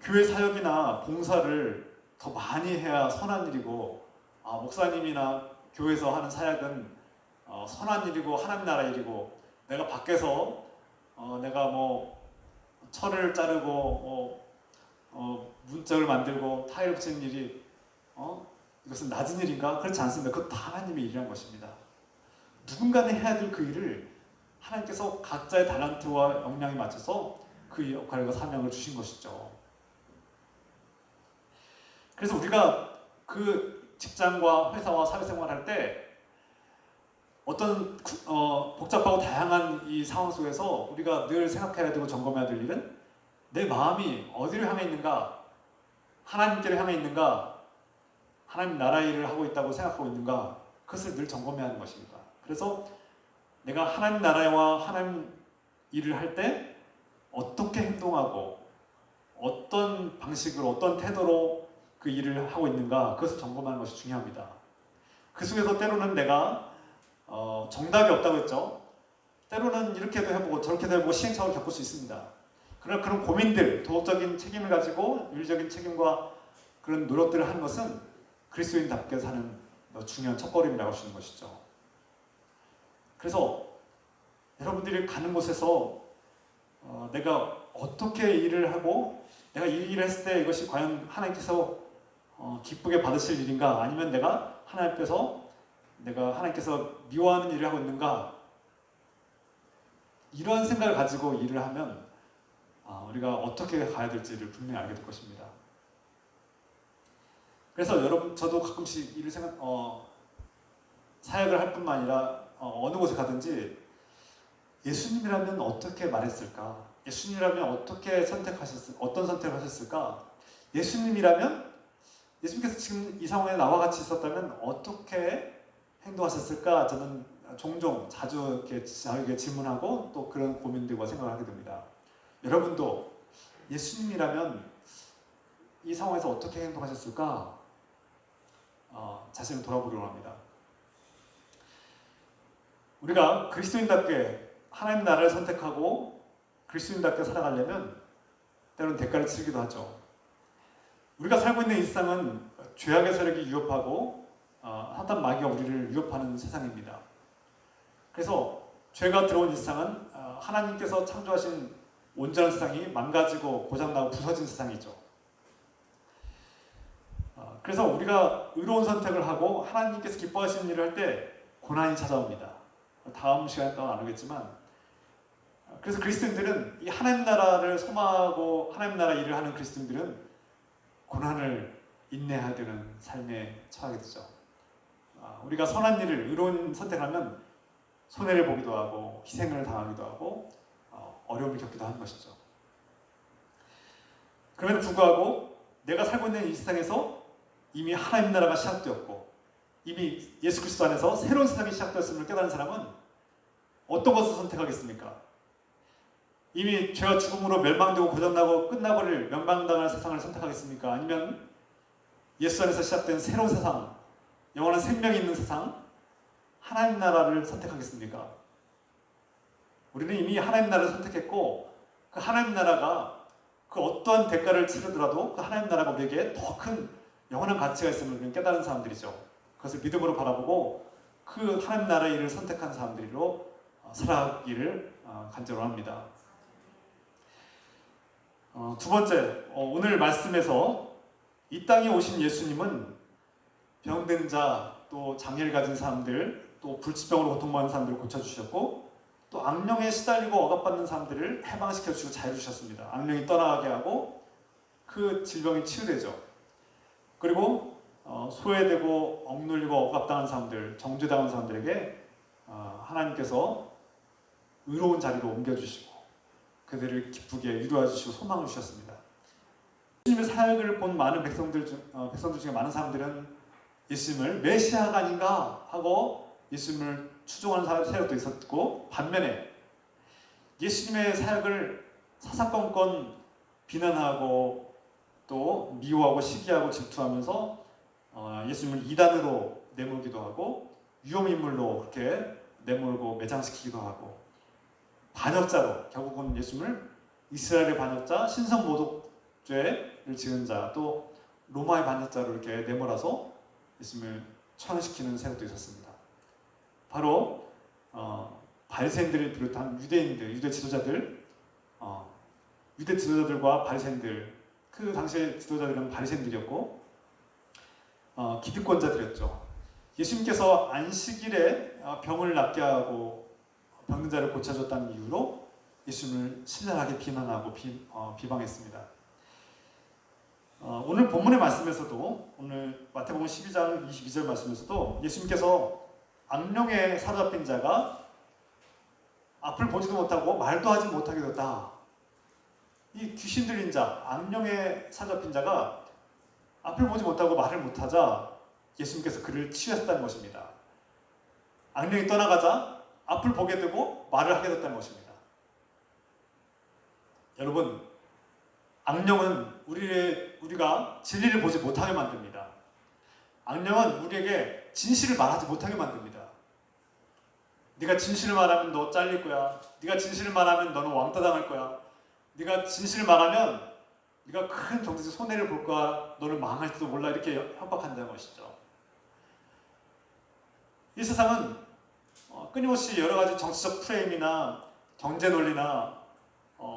교회 사역이나 봉사를 더 많이 해야 선한 일이고 목사님이나 교회에서 하는 사역은 선한 일이고 하나님 나라 일이고 내가 밖에서 내가 뭐 철을 자르고 문짝을 만들고 타일 붙이는 일이 이것은 낮은 일인가? 그렇지 않습니다. 그것 다 하나님의 일이란 것입니다. 누군가는 해야 될 그 일을 하나님께서 각자의 달란트와 역량에 맞춰서 그 역할과 사명을 주신 것이죠. 그래서 우리가 그 직장과 회사와 사회생활을 할 때 어떤 복잡하고 다양한 이 상황 속에서 우리가 늘 생각해야 되고 점검해야 될 일은 내 마음이 어디를 향해 있는가, 하나님께를 향해 있는가, 하나님 나라 일을 하고 있다고 생각하고 있는가, 그것을 늘 점검해야 하는 것입니다. 그래서 내가 하나님 나라와 하나님 일을 할 때 어떻게 행동하고 어떤 방식으로 어떤 태도로 그 일을 하고 있는가, 그것을 점검하는 것이 중요합니다. 그 속에서 때로는 내가 정답이 없다고 했죠. 때로는 이렇게도 해보고 저렇게도 해보고 시행착오를 겪을 수 있습니다. 그러나 그런 고민들, 도덕적인 책임을 가지고 윤리적인 책임과 그런 노력들을 하는 것은 그리스도인답게 사는 중요한 첫걸음이라고 할 수 있는 것이죠. 그래서 여러분들이 가는 곳에서 내가 어떻게 일을 하고 내가 이 일을 했을 때 이것이 과연 하나님께서 기쁘게 받으실 일인가, 아니면 내가 하나님께서 미워하는 일을 하고 있는가, 이런 생각을 가지고 일을 하면 우리가 어떻게 가야 될지를 분명히 알게 될 것입니다. 그래서 여러분, 저도 가끔씩 일을 사역을 할 뿐만 아니라 어느 곳에 가든지 예수님이라면 어떻게 말했을까? 예수님이라면 어떻게 어떤 선택을 하셨을까? 예수님이라면, 예수님께서 지금 이 상황에 나와 같이 있었다면 어떻게 행동하셨을까? 저는 종종 자주 이렇게 저에게 질문하고 또 그런 고민들과 생각을 하게 됩니다. 여러분도 예수님이라면 이 상황에서 어떻게 행동하셨을까? 자신을 돌아보려고 합니다. 우리가 그리스도인답게 하나님 나라를 선택하고 그리스도인답게 살아가려면 때로는 대가를 치르기도 하죠. 우리가 살고 있는 이 세상은 죄악의 세력이 유혹하고 사탄 마귀가 우리를 유혹하는 세상입니다. 그래서 죄가 들어온 이 세상은 하나님께서 창조하신 온전한 세상이 망가지고 고장나고 부서진 세상이죠. 그래서 우리가 의로운 선택을 하고 하나님께서 기뻐하시는 일을 할 때 고난이 찾아옵니다. 다음 시간에 또 나누겠지만, 그래서 그리스도인들은 이 하나님 나라를 소망하고 하나님 나라 일을 하는 그리스도인들은 고난을 인내해야 되는 삶에 처하게 되죠. 우리가 선한 일을 의로운 선택하면 손해를 보기도 하고 희생을 당하기도 하고 어려움을 겪기도 하는 것이죠. 그럼에도 불구하고 내가 살고 있는 이 세상에서 이미 하나님 나라가 시작되었고 이미 예수 그리스도 안에서 새로운 세상이 시작되었음을 깨달은 사람은 어떤 것을 선택하겠습니까? 이미 죄와 죽음으로 멸망되고 고장나고 끝나버릴 멸망당할 세상을 선택하겠습니까? 아니면 예수 안에서 시작된 새로운 세상, 영원한 생명이 있는 세상, 하나님 나라를 선택하겠습니까? 우리는 이미 하나님 나라를 선택했고 그 하나님 나라가 그 어떠한 대가를 치르더라도 그 하나님 나라가 우리에게 더 큰 영원한 가치가 있음을 우리는 깨달은 사람들이죠. 그것을 믿음으로 바라보고 그 하나님 나라의 일을 선택한 사람들로 살아가기를 간절히 합니다. 두 번째, 오늘 말씀에서 이 땅에 오신 예수님은 병든 자, 또 장애를 가진 사람들, 또 불치병으로 고통받는 사람들을 고쳐주셨고 또 악령에 시달리고 억압받는 사람들을 해방시켜주시고 자유주셨습니다. 악령이 떠나가게 하고 그 질병이 치유되죠. 그리고 소외되고 억눌리고 억압당한 사람들, 정죄당한 사람들에게 하나님께서 의로운 자리로 옮겨주시고 그들을 기쁘게 위로해 주시고 소망을 주셨습니다. 예수님의 사역을 본 많은 백성들 중에 많은 사람들은 예수님을 메시아가 아닌가 하고 예수님을 추종하는 세력도 있었고, 반면에 예수님의 사역을 사사건건 비난하고 또 미워하고 시기하고 질투하면서 예수님을 이단으로 내몰기도 하고 위험인물로 그렇게 내몰고 매장시키기도 하고, 반역자로 결국은 예수님을 이스라엘의 반역자, 신성모독죄를 지은 자, 또 로마의 반역자로 이렇게 내몰아서 예수님을 처형시키는 세력도 있었습니다. 바로 바리새인들을 비롯한 유대인들, 유대 지도자들, 유대 지도자들과 바리새인들, 그 당시의 지도자들은 바리새인들이었고 기득권자들이었죠. 예수님께서 안식일에 병을 낫게 하고 병든 자를 고쳐줬다는 이유로 예수님을 신랄하게 비난하고 비방했습니다. 오늘 본문의 말씀에서도, 오늘 마태복음 12장 22절 말씀에서도 예수님께서 악령에 사로잡힌 자가 앞을 보지도 못하고 말도 하지 못하게 됐다. 이 귀신 들린 자, 악령에 사로잡힌 자가 앞을 보지 못하고 말을 못하자 예수님께서 그를 치유하셨다는 것입니다. 악령이 떠나가자 앞을 보게 되고 말을 하게 됐다는 것입니다. 여러분, 악령은 우리가 진리를 보지 못하게 만듭니다. 악령은 우리에게 진실을 말하지 못하게 만듭니다. 네가 진실을 말하면 너 잘릴 거야. 네가 진실을 말하면 너는 왕따 당할 거야. 네가 진실을 말하면 네가 큰 경제적 손해를 볼 거야. 너는 망할지도 몰라. 이렇게 협박한다는 것이죠. 이 세상은 끊임없이 여러 가지 정치적 프레임이나 경제 논리나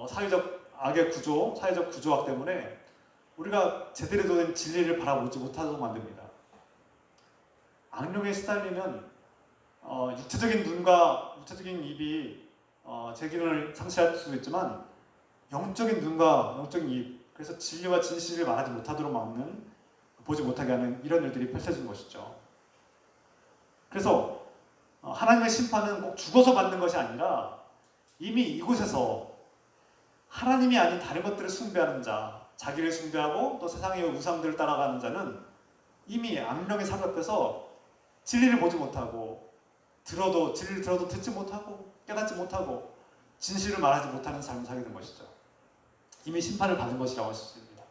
사회적 악의 구조, 사회적 구조학 때문에 우리가 제대로 된 진리를 바라보지 못하도록 만듭니다. 악령에 시달리면 육체적인 눈과 육체적인 입이 제 기능을 상실할 수도 있지만 영적인 눈과 영적인 입, 그래서 진리와 진실을 말하지 못하도록 막는, 보지 못하게 하는 이런 일들이 펼쳐진 것이죠. 그래서 하나님의 심판은 꼭 죽어서 받는 것이 아니라 이미 이곳에서 하나님이 아닌 다른 것들을 숭배하는 자, 자기를 숭배하고 또 세상의 우상들을 따라가는 자는 이미 악령에 사로잡혀서 진리를 보지 못하고 진리를 들어도 듣지 못하고 깨닫지 못하고 진실을 말하지 못하는 삶을 살게 된 것이죠. 이미 심판을 받은 것이라고 할 수 있습니다.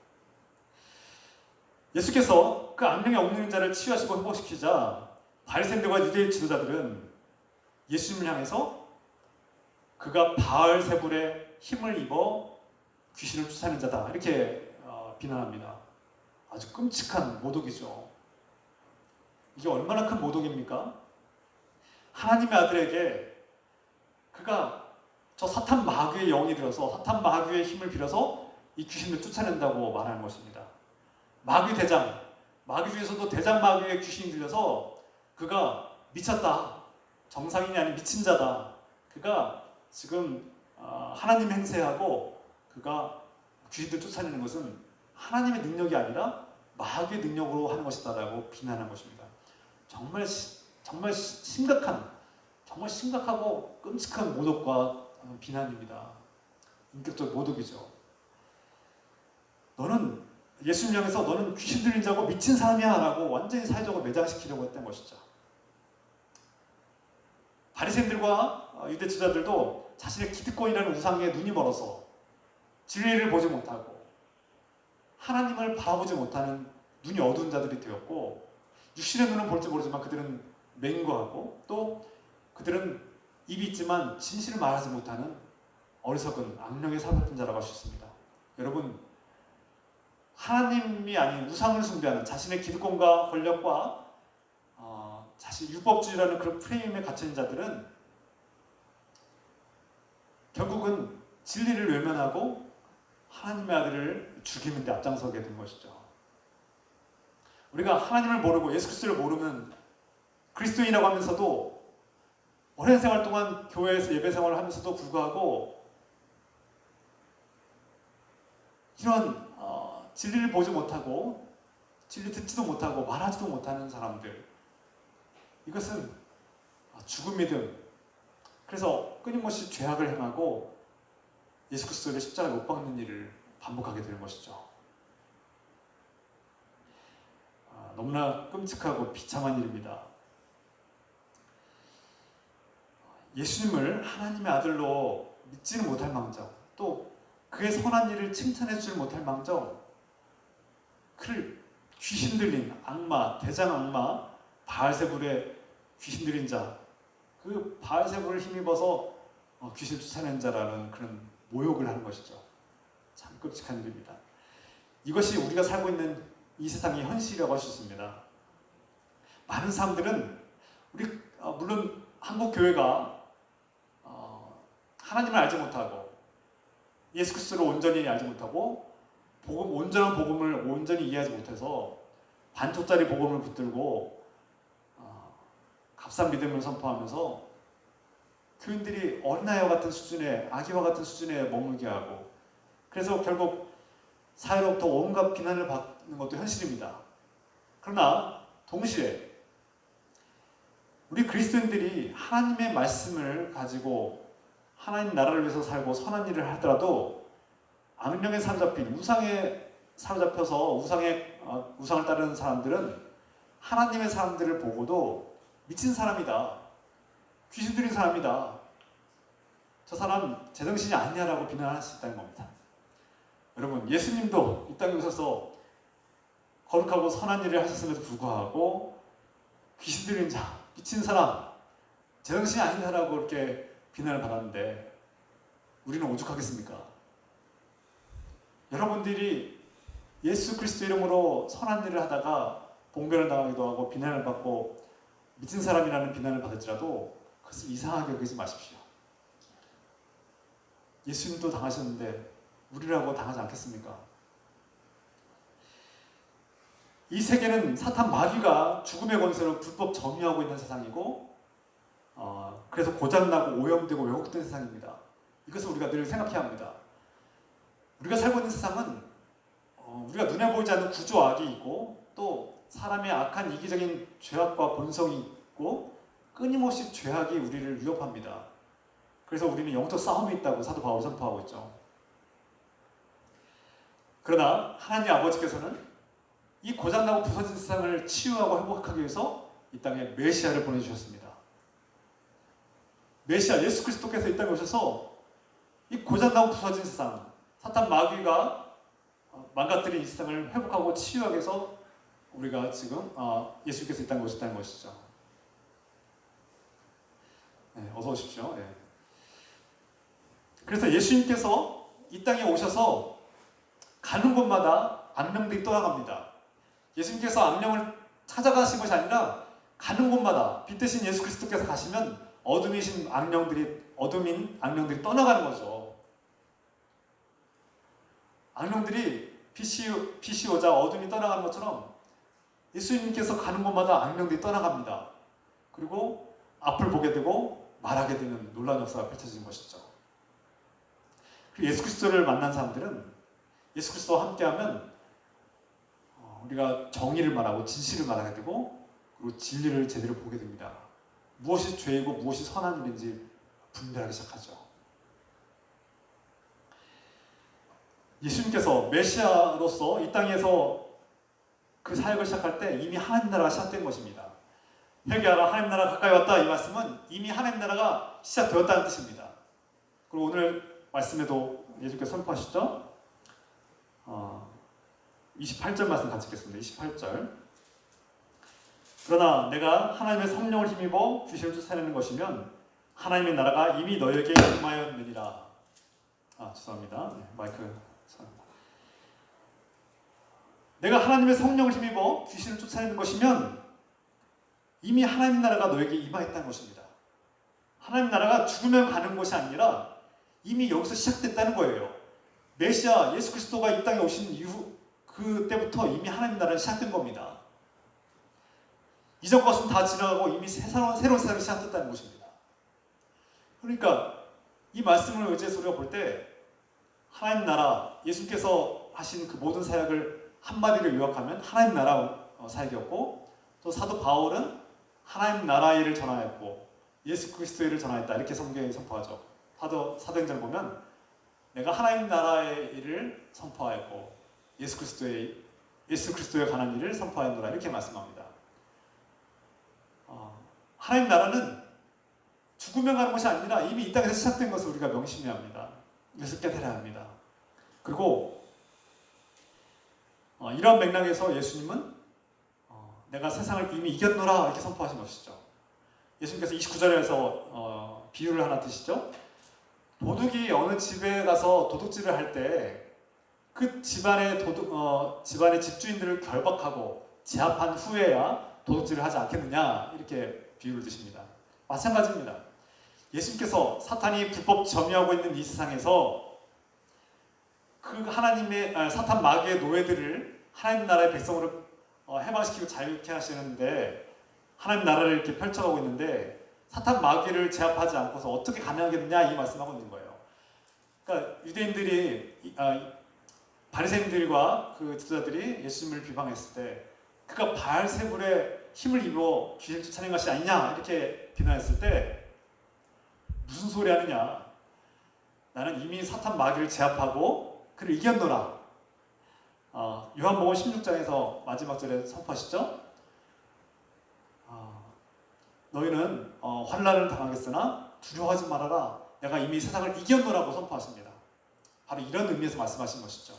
예수께서 그 악령에 얽매인 자를 치유하시고 회복시키자 바리새인들과 유대 지도자들은 예수님을 향해서 그가 바알세불의 힘을 입어 귀신을 쫓아내는 자다 이렇게 비난합니다. 아주 끔찍한 모독이죠. 이게 얼마나 큰 모독입니까? 하나님의 아들에게 그가 저 사탄 마귀의 영이 들어서 사탄 마귀의 힘을 빌어서 이 귀신을 쫓아낸다고 말하는 것입니다. 마귀 대장, 마귀 중에서도 대장 마귀의 귀신이 들려서 그가 미쳤다, 정상인이 아닌 미친 자다, 그가 지금 하나님 행세하고 그가 귀신들 쫓아내는 것은 하나님의 능력이 아니라 마귀의 능력으로 하는 것이다라고 비난한 것입니다. 정말 심각하고 끔찍한 모독과 비난입니다. 인격적 모독이죠. 너는 예수님 향해서 너는 귀신 들린 자고 미친 사람이야 라고 완전히 사회적으로 매장시키려고 했던 것이죠. 바리새인들과 유대 지도자들도 자신의 기득권이라는 우상에 눈이 멀어서 진리를 보지 못하고 하나님을 바라보지 못하는 눈이 어두운 자들이 되었고, 육신의 눈은 볼지 모르지만 그들은 맹거하고 또 그들은 입이 있지만 진실을 말하지 못하는 어리석은 악령에 사로잡힌 자라고 할 수 있습니다. 여러분, 하나님이 아닌 우상을 숭배하는 자신의 기득권과 권력과 자신 율법주의라는 그런 프레임에 갇힌 자들은 결국은 진리를 외면하고 하나님의 아들을 죽이는 데 앞장서게 된 것이죠. 우리가 하나님을 모르고 예수 그리스도를 모르는 그리스도인이라고 하면서도 오랜 생활 동안 교회에서 예배 생활을 하면서도 불구하고 이런 진리를 보지 못하고 진리 듣지도 못하고 말하지도 못하는 사람들, 이것은 죽은 믿음, 그래서 끊임없이 죄악을 행하고 예수 그리스도를 십자가에 못 박는 일을 반복하게 되는 것이죠. 너무나 끔찍하고 비참한 일입니다. 예수님을 하나님의 아들로 믿지는 못할 망정, 또 그의 선한 일을 칭찬해 주지 못할 망정, 그를 귀신 들린 악마, 대장 악마 바알세불의 귀신 들린 자, 그 바알세불을 힘입어서 귀신 쫓아낸 자라는 그런 모욕을 하는 것이죠. 참 끔찍한 일입니다. 이것이 우리가 살고 있는 이 세상의 현실이라고 할 수 있습니다. 많은 사람들은 물론 한국 교회가 하나님을 알지 못하고 예수 그리스도를 온전히 알지 못하고 온전한 복음을 온전히 이해하지 못해서 반쪽짜리 복음을 붙들고 값싼 믿음을 선포하면서 교인들이 어린아이와 같은 수준의 아기와 같은 수준에 머물게 하고, 그래서 결국 사회로부터 온갖 비난을 받는 것도 현실입니다. 그러나 동시에 우리 그리스도인들이 하나님의 말씀을 가지고 하나님 나라를 위해서 살고 선한 일을 하더라도 악령에 사로잡힌 우상에 사로잡혀서 우상을 따르는 사람들은 하나님의 사람들을 보고도 미친 사람이다, 귀신 들린 사람이다, 저 사람 제정신이 아니냐라고 비난할 수 있다는 겁니다. 여러분, 예수님도 이 땅에 오셔서 거룩하고 선한 일을 하셨음에도 불구하고 귀신 들린 자, 미친 사람, 제정신이 아니냐라고 이렇게 비난을 받았는데 우리는 오죽하겠습니까? 여러분들이 예수 그리스도 이름으로 선한 일을 하다가 봉변을 당하기도 하고 비난을 받고 미친 사람이라는 비난을 받을지라도 그것을 이상하게 여기지 마십시오. 예수님도 당하셨는데 우리라고 당하지 않겠습니까? 이 세계는 사탄 마귀가 죽음의 권세로 불법 점유하고 있는 세상이고, 그래서 고장나고 오염되고 왜곡된 세상입니다. 이것을 우리가 늘 생각해야 합니다. 우리가 살고 있는 세상은 우리가 눈에 보이지 않는 구조악이 있고, 또 사람의 악한 이기적인 죄악과 본성이 있고, 끊임없이 죄악이 우리를 위협합니다. 그래서 우리는 영적 싸움이 있다고 사도 바울이 선포하고 있죠. 그러나 하나님 아버지께서는 이 고장나고 부서진 세상을 치유하고 회복하기 위해서 이 땅에 메시아를 보내주셨습니다. 메시아 예수 그리스도께서 이 땅에 오셔서 이 고장나고 부서진 세상, 사탄 마귀가 망가뜨린 이 세상을 회복하고 치유하기 위해서 우리가 지금 예수께서 이 땅에 오셨다는 것이죠. 네, 어서 오십시오. 네. 그래서 예수님께서 이 땅에 오셔서 가는 곳마다 악령들이 떠나갑니다. 예수님께서 악령을 찾아가신 것이 아니라 가는 곳마다 빛 대신 예수 그리스도께서 가시면 어둠인 악령들이 떠나가는 거죠. 악령들이 빛이 오자 어둠이 떠나가는 것처럼 예수님께서 가는 곳마다 악령들이 떠나갑니다. 그리고 앞을 보게 되고 말하게 되는 놀라운 역사가 펼쳐진 것이죠. 그리고 예수 그리스도를 만난 사람들은 예수 그리스도와 함께하면 우리가 정의를 말하고 진실을 말하게 되고, 그리고 진리를 제대로 보게 됩니다. 무엇이 죄이고 무엇이 선한 일인지 분별하기 시작하죠. 예수님께서 메시아로서 이 땅에서 그 사역을 시작할 때 이미 하나님 나라가 시작된 것입니다. 회개하라, 하나님 나라가 가까이 왔다, 이 말씀은 이미 하나님 나라가 시작되었다는 뜻입니다. 그리고 오늘 말씀에도 예수께서 선포하시죠. 28절 말씀 같이 읽겠습니다. 28절. 그러나 내가 하나님의 성령을 힘입어 귀신을 쫓아내는 것이면 하나님의 나라가 이미 너에게 임하였느니라. 죄송합니다. 네, 마이크. 내가 하나님의 성령을 힘입어 귀신을 쫓아내는 것이면 이미 하나님 나라가 너에게 임하였다는 것입니다. 하나님 나라가 죽으면 가는 것이 아니라 이미 여기서 시작됐다는 거예요. 메시아 예수 그리스도가 이 땅에 오신 이후 그때부터 이미 하나님 나라는 시작된 겁니다. 이전 것은 다 지나가고 이미 새로운 세상이 시작됐다는 것입니다. 그러니까 이 말씀을 의지해서 우리가 볼 때 하나님 나라, 예수께서 하신 그 모든 사역을 한마디로 요약하면 하나님 나라 사역이었고, 또 사도 바울은 하나님 나라의 일을 전하였고 예수 그리스도의 일을 전하였다, 이렇게 성경에 선포하죠. 사도행전을 보면 내가 하나님 나라의 일을 선포하였고 예수 그리스도에 관한 일을 선포하였노라, 이렇게 말씀합니다. 하나님 나라는 죽으면 가는 것이 아니라 이미 이 땅에서 시작된 것을 우리가 명심해야 합니다. 이것을 깨달아야 합니다. 그리고 이런 맥락에서 예수님은 내가 세상을 이미 이겼노라 이렇게 선포하신 것이죠. 예수님께서 29절에서 비유를 하나 드시죠. 도둑이 어느 집에 가서 도둑질을 할 때 그 집안의 집안의 집주인들을 결박하고 제압한 후에야 도둑질을 하지 않겠느냐 이렇게 비유를 드십니다. 마찬가지입니다. 예수님께서 사탄이 불법 점유하고 있는 이 세상에서 그 하나님의 사탄 마귀의 노예들을 하나님 나라의 백성으로 해방시키고 자유케 하시는데 하나님 나라를 이렇게 펼쳐가고 있는데 사탄 마귀를 제압하지 않고서 어떻게 가능하겠느냐 이 말씀하고 있는 거예요. 그러니까 유대인들이 바리새인들과 그 지도자들이 예수님을 비방했을 때 그가 바알세불의 힘을 입어 귀신을 쫓아낸 것이 아니냐 이렇게 비난했을 때 무슨 소리 하느냐, 나는 이미 사탄 마귀를 제압하고 그를 이겼노라. 요한복음 16장에서 마지막 절에 선포하시죠. 너희는 환난을 당하겠으나 두려워하지 말아라. 내가 이미 세상을 이겼노라고 선포하십니다. 바로 이런 의미에서 말씀하신 것이죠.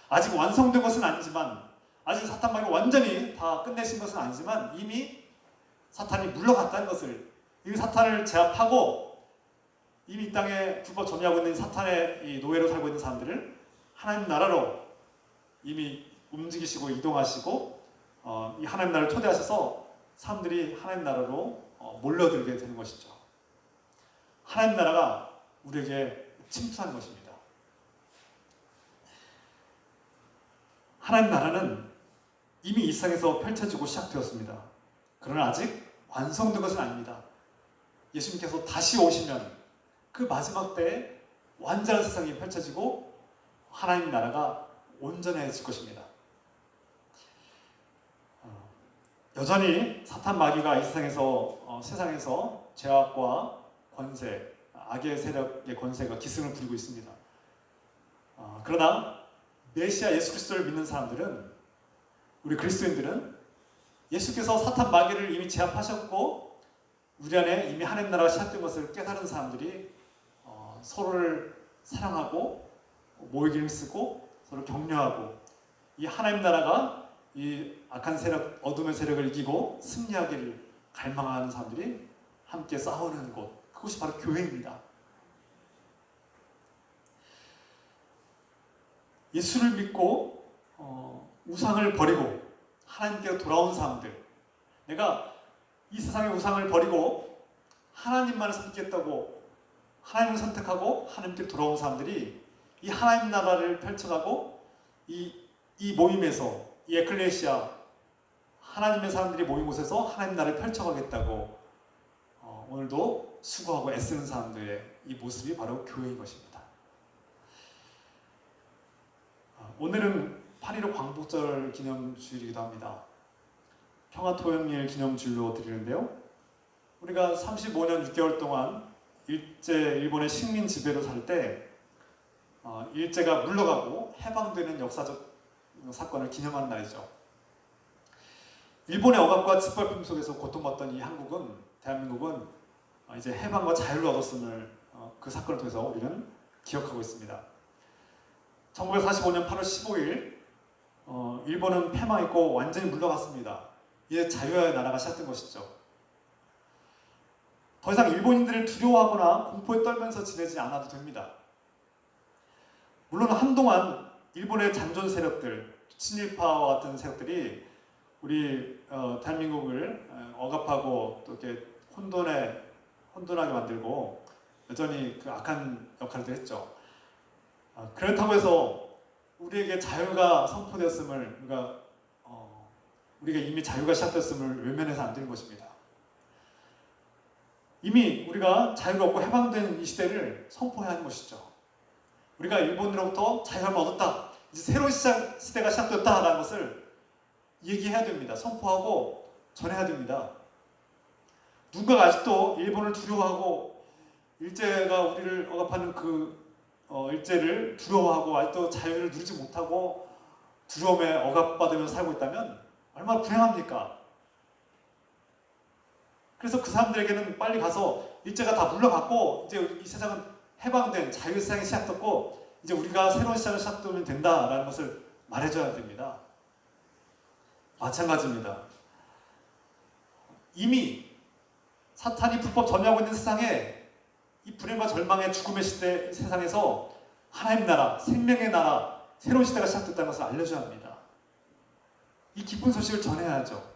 아직 완성된 것은 아니지만, 아직 사탄 마귀를 완전히 다 끝내신 것은 아니지만 이미 사탄이 물러갔다는 것을, 이 사탄을 제압하고 이미 이 땅에 불법 점유하고 있는 사탄의 이 노예로 살고 있는 사람들을 하나님 나라로 이미 움직이시고 이동하시고 이 하나님 나라를 초대하셔서 사람들이 하나님 나라로 몰려들게 되는 것이죠. 하나님 나라가 우리에게 침투한 것입니다. 하나님 나라는 이미 이 세상에서 펼쳐지고 시작되었습니다. 그러나 아직 완성된 것은 아닙니다. 예수님께서 다시 오시면 그 마지막 때에 완전한 세상이 펼쳐지고 하나님 나라가 온전해질 것입니다. 여전히 사탄 마귀가 이 세상에서 죄악과 권세, 악의 세력의 권세가 기승을 부리고 있습니다. 그러나 메시아 예수 그리스도를 믿는 사람들은, 우리 그리스도인들은 예수께서 사탄 마귀를 이미 제압하셨고 우리 안에 이미 하나님 나라가 시작된 것을 깨달은 사람들이 서로를 사랑하고 모이기를 힘쓰고 서로 격려하고 이 하나님 나라가 이 악한 세력, 어둠의 세력을 이기고 승리하기를 갈망하는 사람들이 함께 싸우는 곳, 그것이 바로 교회입니다. 예수를 믿고 우상을 버리고 하나님께로 돌아온 사람들, 내가 이 세상의 우상을 버리고 하나님만을 섬기겠다고 하나님을 선택하고 하나님께로 돌아온 사람들이 이 하나님 나라를 펼쳐가고 이 모임에서, 이 에클레시아, 하나님의 사람들이 모인 곳에서 하나님 나라를 펼쳐가겠다고 오늘도 수고하고 애쓰는 사람들의 이 모습이 바로 교회인 것입니다. 오늘은 8.15 광복절 기념주일이기도 합니다. 평화통일 기념주일로 드리는데요. 우리가 35년 6개월 동안 일본의 식민 지배로 살 때 일제가 물러가고 해방되는 역사적 사건을 기념하는 날이죠. 일본의 억압과 짓밟힘 속에서 고통받던 이 대한민국은 이제 해방과 자유를 얻었음을 그 사건을 통해서 우리는 기억하고 있습니다. 1945년 8월 15일 일본은 패망했고 완전히 물러갔습니다. 이제 자유의 나라가 시작된 것이죠. 더 이상 일본인들을 두려워하거나 공포에 떨면서 지내지 않아도 됩니다. 물론 한동안 일본의 잔존 세력들, 친일파와 같은 세력들이 우리 대한민국을 억압하고 또 이렇게 혼돈하게 만들고 여전히 그 악한 역할을 했죠. 그렇다고 해서 우리에게 자유가 선포되었음을, 우리가 이미 자유가 시작됐음을 외면해서 안 되는 것입니다. 이미 우리가 자유를 얻고 해방된 이 시대를 선포해야 하는 것이죠. 우리가 일본으로부터 자유를 얻었다, 이제 새로운 시대가 시작되었다라는 것을 얘기해야 됩니다. 선포하고 전해야 됩니다. 누군가가 아직도 일본을 두려워하고 일제가 우리를 억압하는 일제를 두려워하고 아직도 자유를 누리지 못하고 두려움에 억압받으면서 살고 있다면 얼마나 불행합니까? 그래서 그 사람들에게는 빨리 가서 일제가 다 물러갔고 이제 이 세상은 해방된 자유세상이 시작됐고 이제 우리가 새로운 시작을 시작하면 된다라는 것을 말해줘야 됩니다. 마찬가지입니다. 이미 사탄이 불법 점유하고 있는 세상에 이 불행과 절망의 죽음의 시대 세상에서 하나님 나라, 생명의 나라, 새로운 시대가 시작됐다는 것을 알려줘야 합니다. 이 기쁜 소식을 전해야죠.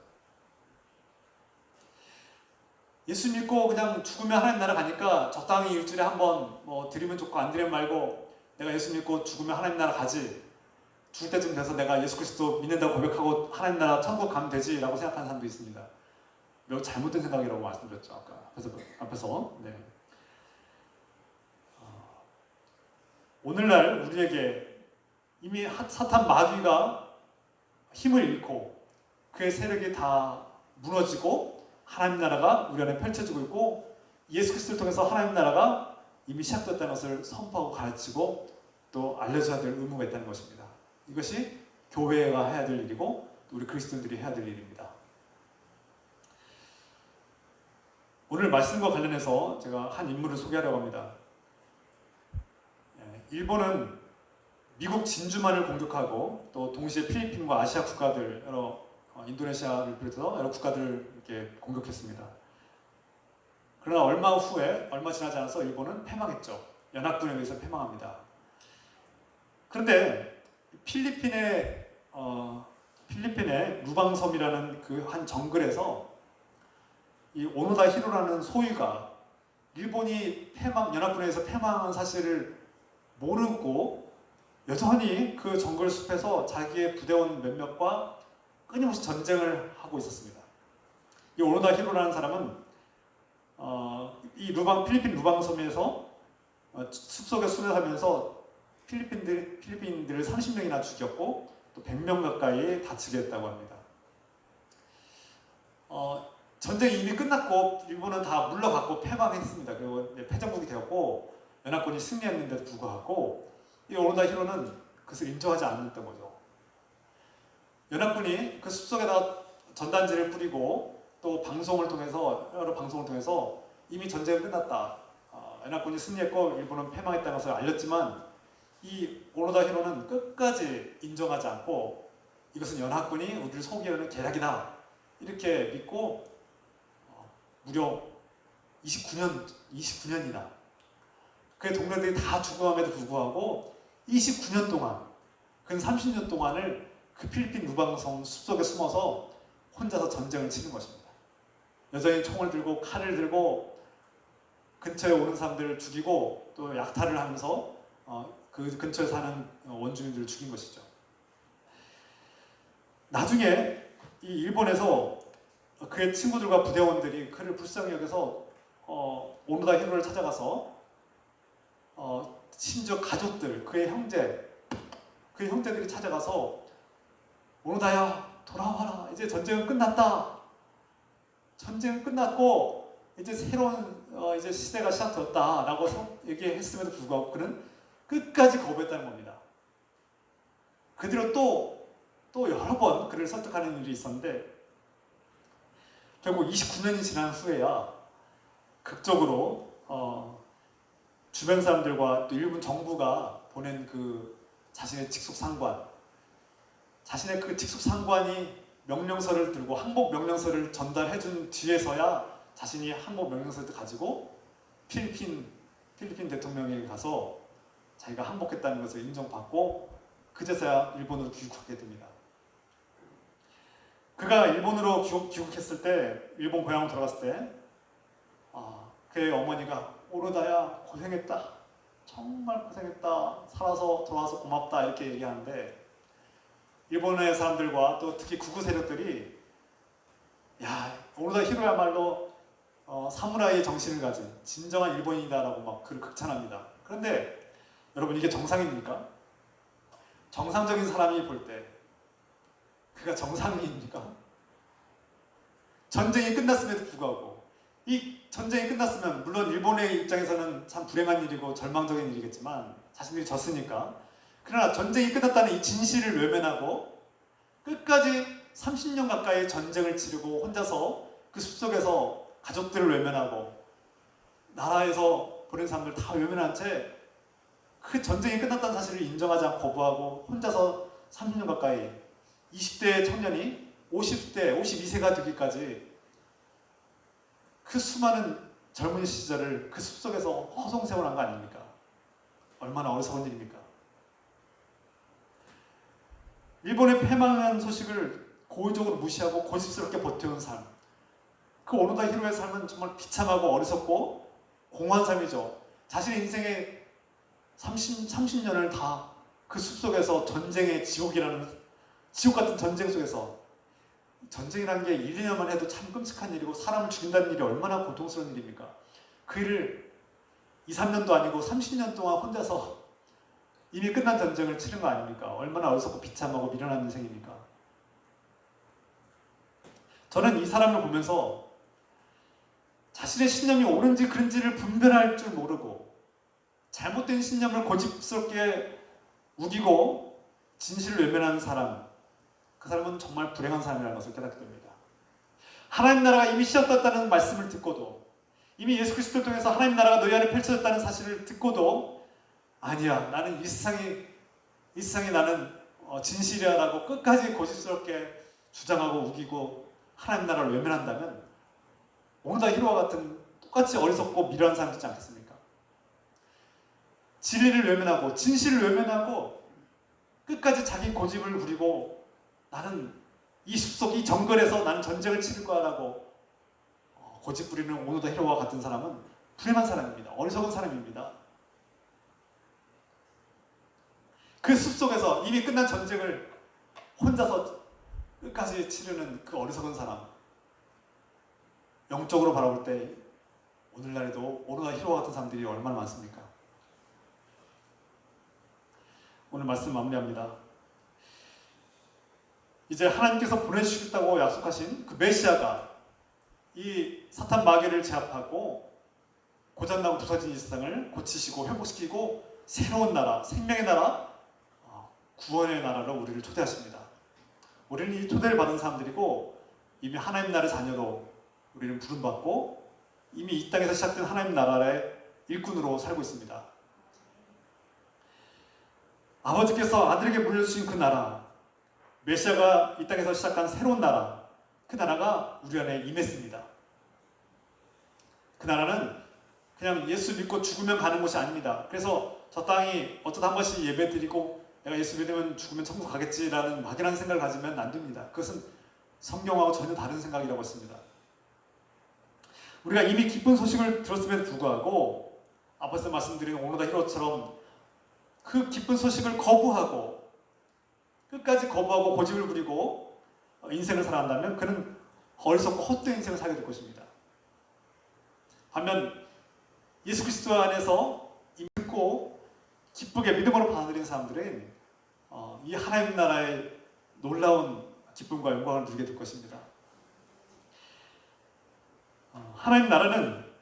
예수 믿고 그냥 죽으면 하나님 나라 가니까 적당히 일주일에 한 번 뭐 드리면 좋고 안 드리면 말고 내가 예수 믿고 죽으면 하나님 나라 가지, 죽을 때쯤 돼서 내가 예수 그리스도 믿는다고 고백하고 하나님 나라 천국 가면 되지 라고 생각하는 사람도 있습니다. 매우 잘못된 생각이라고 말씀드렸죠. 아까 앞에서. 네. 오늘날 우리에게 이미 사탄 마귀가 힘을 잃고 그의 세력이 다 무너지고 하나님 나라가 우리 안에 펼쳐지고 있고 예수 그리스도를 통해서 하나님 나라가 이미 시작됐다는 것을 선포하고 가르치고 또 알려줘야 될 의무가 있다는 것입니다. 이것이 교회가 해야 될 일이고 우리 그리스도인들이 해야 될 일입니다. 오늘 말씀과 관련해서 제가 한 인물을 소개하려고 합니다. 일본은 미국 진주만을 공격하고 또 동시에 필리핀과 아시아 국가들, 여러 인도네시아를 비롯해서 여러 국가들을 이렇게 공격했습니다. 그러나 얼마 지나지 않아서 일본은 패망했죠. 연합군에 의해서 패망합니다. 그런데 필리핀의 루방섬이라는 그 한 정글에서 이 오노다 히로라는 소위가 일본이 연합군에 의해서 패망한 사실을 모르고 여전히 그 정글 숲에서 자기의 부대원 몇몇과 끊임없이 전쟁을 하고 있었습니다. 이 오노다 히로라는 사람은 이 필리핀 루방섬에서 숲속에 순회하면서 필리핀인들을 30명이나 죽였고 또 100명 가까이 다치게 했다고 합니다. 전쟁이 이미 끝났고 일본은 다 물러갔고 패망했습니다. 그리고 패전국이 되었고 연합군이 승리했는데도 불구하고 이 오노다 히로는 그것을 인정하지 않았던 거죠. 연합군이 그 숲속에다 전단지를 뿌리고 또 여러 방송을 통해서 이미 전쟁은 끝났다. 연합군이 승리했고 일본은 패망했다는 것을 알렸지만 이 오노다 히로는 끝까지 인정하지 않고 이것은 연합군이 우리를 속이려는 계략이다. 이렇게 믿고 무려 29년이나 그의 동료들이 다 죽어감에도 불구하고 29년 동안, 근 30년 동안을 그 필리핀 루방섬 숲속에 숨어서 혼자서 전쟁을 치는 것입니다. 여전히 총을 들고 칼을 들고 근처에 오는 사람들을 죽이고 또 약탈을 하면서 그 근처에 사는 원주민들을 죽인 것이죠. 나중에 이 일본에서 그의 친구들과 부대원들이 그를 불쌍히 여겨서 오노다 히로를 찾아가서 심지어 가족들, 그의 형제들이 찾아가서 오노다야 돌아와라. 이제 전쟁은 끝났다. 전쟁은 끝났고 이제 새로운 이제 시대가 시작되었다라고 얘기했음에도 불구하고 그는 끝까지 거부했다는 겁니다. 그 뒤로 또 여러 번 그를 설득하는 일이 있었는데 결국 29년이 지난 후에야 극적으로 주변 사람들과 또 일본 정부가 보낸 그 자신의 직속 상관이 명령서를 들고 항복 명령서를 전달해준 뒤에서야 자신이 항복 명령서를 가지고 필리핀 대통령에게 가서 자기가 항복했다는 것을 인정받고 그제서야 일본으로 귀국하게 됩니다. 그가 일본으로 귀국했을 때, 일본 고향으로 돌아갔을 때 그의 어머니가 오노다야 고생했다. 정말 고생했다. 살아서 돌아와서 고맙다. 이렇게 얘기하는데 일본의 사람들과 또 특히 극우 세력들이 야, 오노다 히로야말로 사무라이의 정신을 가진 진정한 일본인이다라고 막 그를 극찬합니다. 그런데 여러분 이게 정상입니까? 정상적인 사람이 볼 때 그가 정상인입니까? 전쟁이 끝났음에도 불구하고 이 전쟁이 끝났으면 물론 일본의 입장에서는 참 불행한 일이고 절망적인 일이겠지만 자신들이 졌으니까 그러나 전쟁이 끝났다는 이 진실을 외면하고 끝까지 30년 가까이 전쟁을 치르고 혼자서 그 숲속에서 가족들을 외면하고 나라에서 보낸 사람들 다 외면한 채 그 전쟁이 끝났다는 사실을 인정하지 않고 거부하고 혼자서 30년 가까이 20대 청년이 50대, 52세가 되기까지 그 수많은 젊은 시절을 그 숲속에서 허송세월한 거 아닙니까? 얼마나 어리석은 일입니까? 일본의 패망한 소식을 고의적으로 무시하고 고집스럽게 버텨온 삶, 그 오노다 히로의 삶은 정말 비참하고 어리석고 공허한 삶이죠. 자신의 인생의 30년을 다 그 숲속에서 전쟁의 지옥이라는 지옥 같은 전쟁 속에서, 전쟁이라는 게 1, 2년만 해도 참 끔찍한 일이고 사람을 죽인다는 일이 얼마나 고통스러운 일입니까? 그 일을 2, 3년도 아니고 30년 동안 혼자서 이미 끝난 전쟁을 치른 거 아닙니까? 얼마나 어리석고 비참하고 미련한 인생입니까? 저는 이 사람을 보면서 자신의 신념이 옳은지 그른지를 분별할 줄 모르고 잘못된 신념을 고집스럽게 우기고 진실을 외면하는 사람, 그 사람은 정말 불행한 사람이라는 것을 깨닫게 됩니다. 하나님 나라가 이미 시작됐다는 말씀을 듣고도, 이미 예수 그리스도를 통해서 하나님 나라가 너희 안에 펼쳐졌다는 사실을 듣고도 아니야, 나는 이 세상이 나는 진실이야라고 끝까지 고집스럽게 주장하고 우기고 하나님 나라를 외면한다면 오노다 히로와 같은 똑같이 어리석고 미련한 사람 되지 않겠습니까? 진리를 외면하고 진실을 외면하고 끝까지 자기 고집을 부리고 나는 이 숲속 이 정글에서 나는 전쟁을 치를 거야라고 고집 부리는 오노다 히로와 같은 사람은 불행한 사람입니다. 어리석은 사람입니다. 그 숲속에서 이미 끝난 전쟁을 혼자서 끝까지 치르는 그 어리석은 사람, 영적으로 바라볼 때 오늘날에도 오노다 히로와 같은 사람들이 얼마나 많습니까? 오늘 말씀 마무리합니다. 이제 하나님께서 보내주시겠다고 약속하신 그 메시아가 이 사탄 마귀를 제압하고 고장나고 부서진 이 세상을 고치시고 회복시키고 새로운 나라, 생명의 나라, 구원의 나라로 우리를 초대하십니다. 우리는 이 초대를 받은 사람들이고 이미 하나님 나라의 자녀로 우리는 부름받고 이미 이 땅에서 시작된 하나님 나라의 일꾼으로 살고 있습니다. 아버지께서 아들에게 물려주신 그 나라, 메시아가 이 땅에서 시작한 새로운 나라, 그 나라가 우리 안에 임했습니다. 그 나라는 그냥 예수 믿고 죽으면 가는 곳이 아닙니다. 그래서 저 땅이 어쩌다 한 번씩 예배 드리고 내가 예수 믿으면 죽으면 천국 가겠지라는 막연한 생각을 가지면 안 됩니다. 그것은 성경하고 전혀 다른 생각이라고 했습니다. 우리가 이미 기쁜 소식을 들었음에도 불구하고 앞에서 말씀드린 오노다 히로처럼 그 기쁜 소식을 거부하고 끝까지 거부하고 고집을 부리고 인생을 살아간다면 그는 어리석고 헛된 인생을 살게 될 것입니다. 반면 예수 그리스도 안에서 믿고 기쁘게 믿음으로 받아들인 사람들은 이 하나님 나라의 놀라운 기쁨과 영광을 누리게 될 것입니다. 하나님 나라는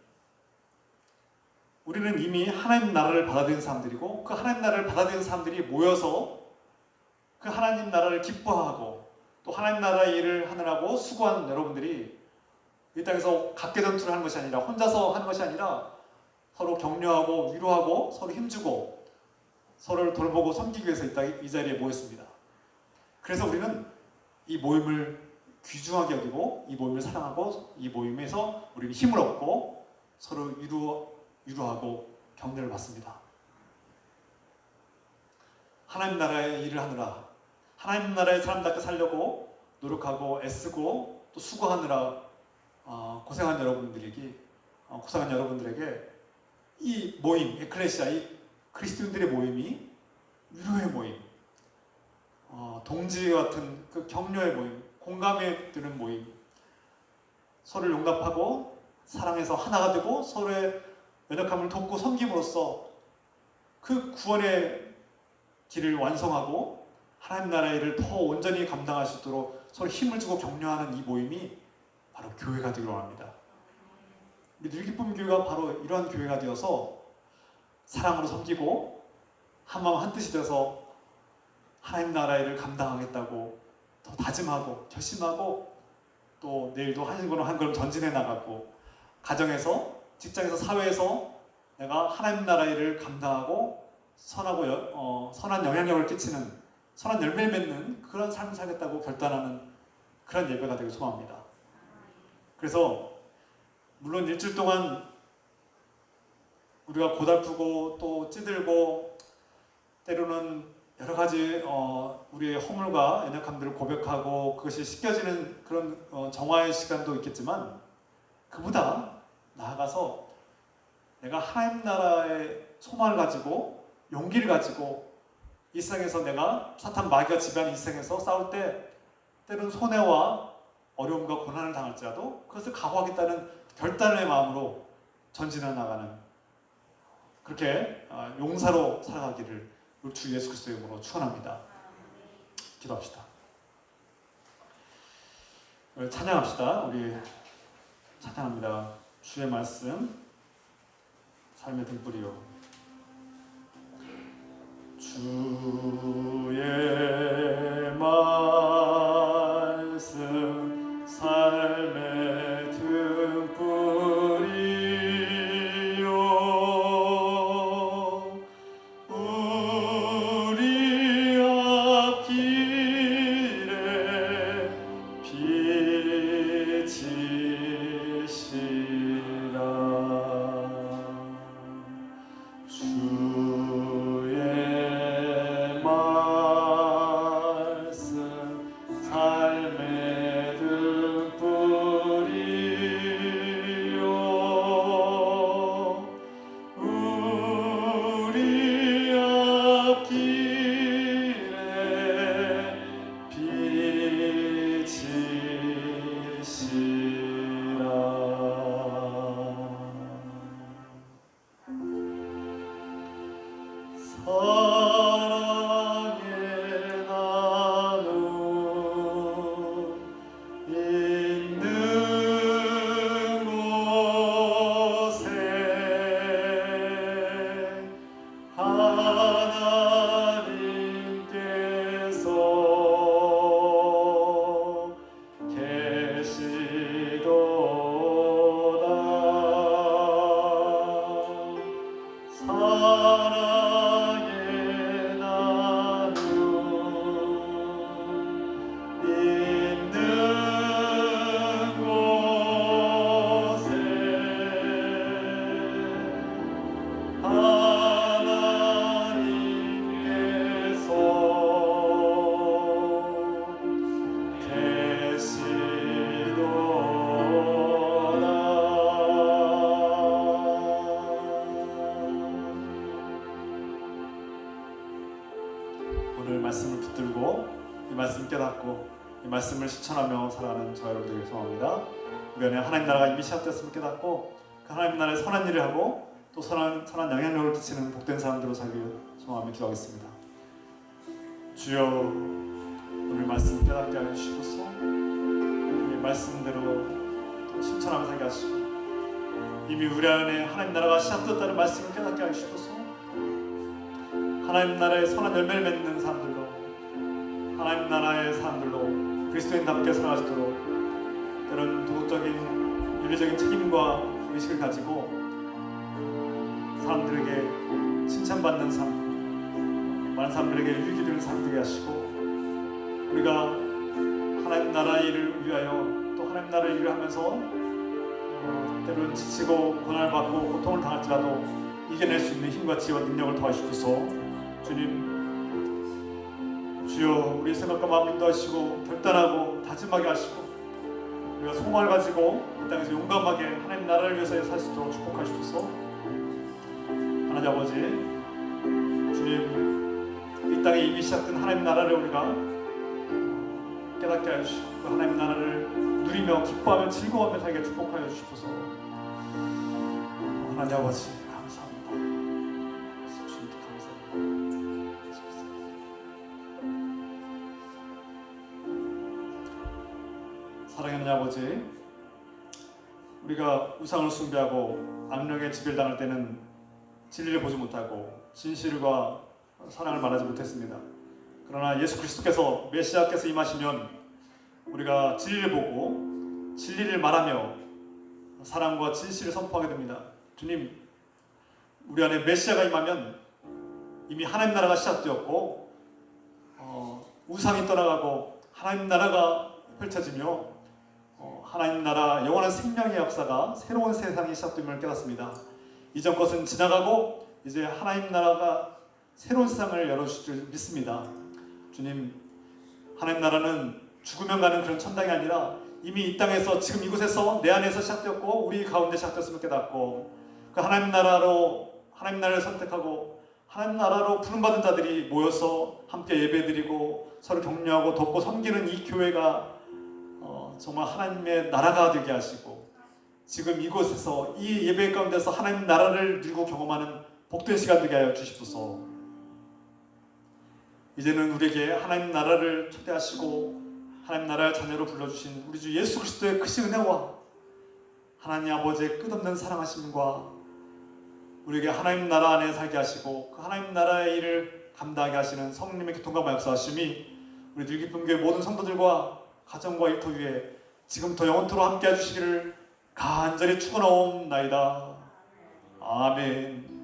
우리는 이미 하나님 나라를 받아들인 사람들이고 그 하나님 나라를 받아들인 사람들이 모여서 그 하나님 나라를 기뻐하고 또 하나님 나라의 일을 하느라고 수고하는 여러분들이 이 땅에서 각계전투를 하는 것이 아니라 혼자서 하는 것이 아니라 서로 격려하고 위로하고 서로 힘주고 서로를 돌보고 섬기기 위해서 이 자리에 모였습니다. 그래서 우리는 이 모임을 귀중하게 여기고 이 모임을 사랑하고 이 모임에서 우리는 힘을 얻고 서로 위로하고 격려를 받습니다. 하나님 나라의 일을 하느라 하나님 나라의 사람답게 살려고 노력하고 애쓰고 또 수고하느라 고생한 여러분들에게 이 모임, 에클레시아, 이 그리스도인들의 모임이 위로의 모임, 동지 같은 그 격려의 모임, 공감에 드는 모임, 서로를 용납하고 사랑해서 하나가 되고 서로의 연약함을 돕고 섬김으로써 그 구원의 길을 완성하고 하나님 나라의 일을 더 온전히 감당할 수 있도록 서로 힘을 주고 격려하는 이 모임이 바로 교회가 되기로 합니다. 늘기쁨 교회가 바로 이러한 교회가 되어서 사랑으로 섬기고 한마음 한뜻이 되어서 하나님 나라의 일을 감당하겠다고 더 다짐하고 결심하고 또 내일도 한 걸음 한 걸음 전진해 나가고 가정에서, 직장에서, 사회에서 내가 하나님 나라 일을 감당하고 선한 영향력을 끼치는, 선한 열매를 맺는 그런 삶을 살겠다고 결단하는 그런 예배가 되길 소망합니다. 그래서 물론 일주일 동안 우리가 고달프고 또 찌들고 때로는 여러 가지 우리의 허물과 연약함들을 고백하고 그것이 씻겨지는 그런 정화의 시간도 있겠지만, 그보다 나아가서 내가 하나님 나라의 소망을 가지고 용기를 가지고 이 세상에서 내가 사탄 마귀가 지배하는 이 세상에서 싸울 때 때로는 손해와 어려움과 고난을 당할지라도 그것을 각오하겠다는 결단의 마음으로 전진해 나가는, 그렇게 용사로 살아가기를 우리 주 예수 그리스도의 이름으로 축원합니다. 기도합시다. 찬양합시다. 우리 찬양합니다. 주의 말씀, 삶의 등불이요. 주의 말씀, 삶의 등불이요. 우리 앞길에 빛이시라. 주의 말씀, 삶의 등불이요. 우리 앞길에 빛이시라. 사랑의 나눔 있는 곳에 하나님께서 계시도다. 사랑의 나눔 있는 곳에 하나님께서 오늘 말씀을 붙들고 이 말씀 깨닫고 이 말씀을 실천하며 살아가는 저와 여러분들에게 소망합니다. 우리 안에 하나님 나라가 이미 시작되었음을 깨닫고 그 하나님 나라의 선한 일을 하고 또 선한 영향력을 끼치는 복된 사람들로 살기를 소망하며 기도하겠습니다. 주여, 오늘 말씀 깨닫게 하시고서 이 말씀대로 실천하며 살게 하시고 이미 우리 안에 하나님 나라가 시작되었다는 말씀을 깨닫게 하시고서 하나님 나라의 선한 열매를 맺는 사람들로, 하나님 나라의 사람들로 그리스도인답게 살아가시도록 때로는 도덕적인 윤리적인 책임과 의식을 가지고 사람들에게 칭찬받는 삶, 많은 사람들에게 유익이 되는 삶 되게 하시고 우리가 하나님 나라 일을 위하여 또 하나님 나라를 일을 하면서 때로는 지치고 고난을 받고 고통을 당할지라도 이겨낼 수 있는 힘과 지혜와 능력을 더하시옵소서. 주님, 주여 우리의 생각과 마음을 인도하시고 결단하고 다짐하게 하시고 우리가 소망을 가지고 이 땅에서 용감하게 하나님 나라를 위해서 살 수 있도록 축복하시옵소서. 하나님 아버지, 주님, 이 땅에 이미 시작된 하나님 나라를 우리가 깨닫게 하시고 그 하나님 나라를 누리며 기뻐하며 즐거워하며 살게 축복하여 주시옵소서. 하나님 아버지 감사합니다. 주님께 감사합니다. 사랑하는 아버지, 우리가 우상을 숭배하고 악령의 지배를 당할 때는 진리를 보지 못하고 진실과 사랑을 말하지 못했습니다. 그러나 예수 그리스도께서 메시아께서 임하시면 우리가 진리를 보고 진리를 말하며 사랑과 진실을 선포하게 됩니다. 주님, 우리 안에 메시아가 임하면 이미 하나님 나라가 시작되었고 우상이 떠나가고 하나님 나라가 펼쳐지며 하나님 나라 영원한 생명의 역사가 새로운 세상이 시작됨을 깨닫습니다. 이전 것은 지나가고 이제 하나님 나라가 새로운 세상을 열어주실 줄 믿습니다. 주님, 하나님 나라는 죽으면 가는 그런 천당이 아니라 이미 이 땅에서 지금 이곳에서 내 안에서 시작되었고 우리 가운데 시작되었음을 깨닫고 그 하나님 나라를 선택하고 하나님 나라로 부름받은 자들이 모여서 함께 예배드리고 서로 격려하고 돕고 섬기는 이 교회가 정말 하나님의 나라가 되게 하시고 지금 이곳에서 이 예배 가운데서 하나님 나라를 누리고 경험하는 복된 시간 되게 하여 주시옵소서. 이제는 우리에게 하나님 나라를 초대하시고 하나님 나라의 자녀로 불러주신 우리 주 예수 그리스도의 크신 은혜와 하나님 아버지의 끝없는 사랑하심과 우리에게 하나님 나라 안에 살게 하시고 그 하나님 나라의 일을 감당하게 하시는 성령님의 교통과 역사하심이 우리 늘기쁨교회 모든 성도들과 가정과 일터 위에 지금부터 영원토록 함께 해주시기를 간절히 축원하옵나이다. 아멘.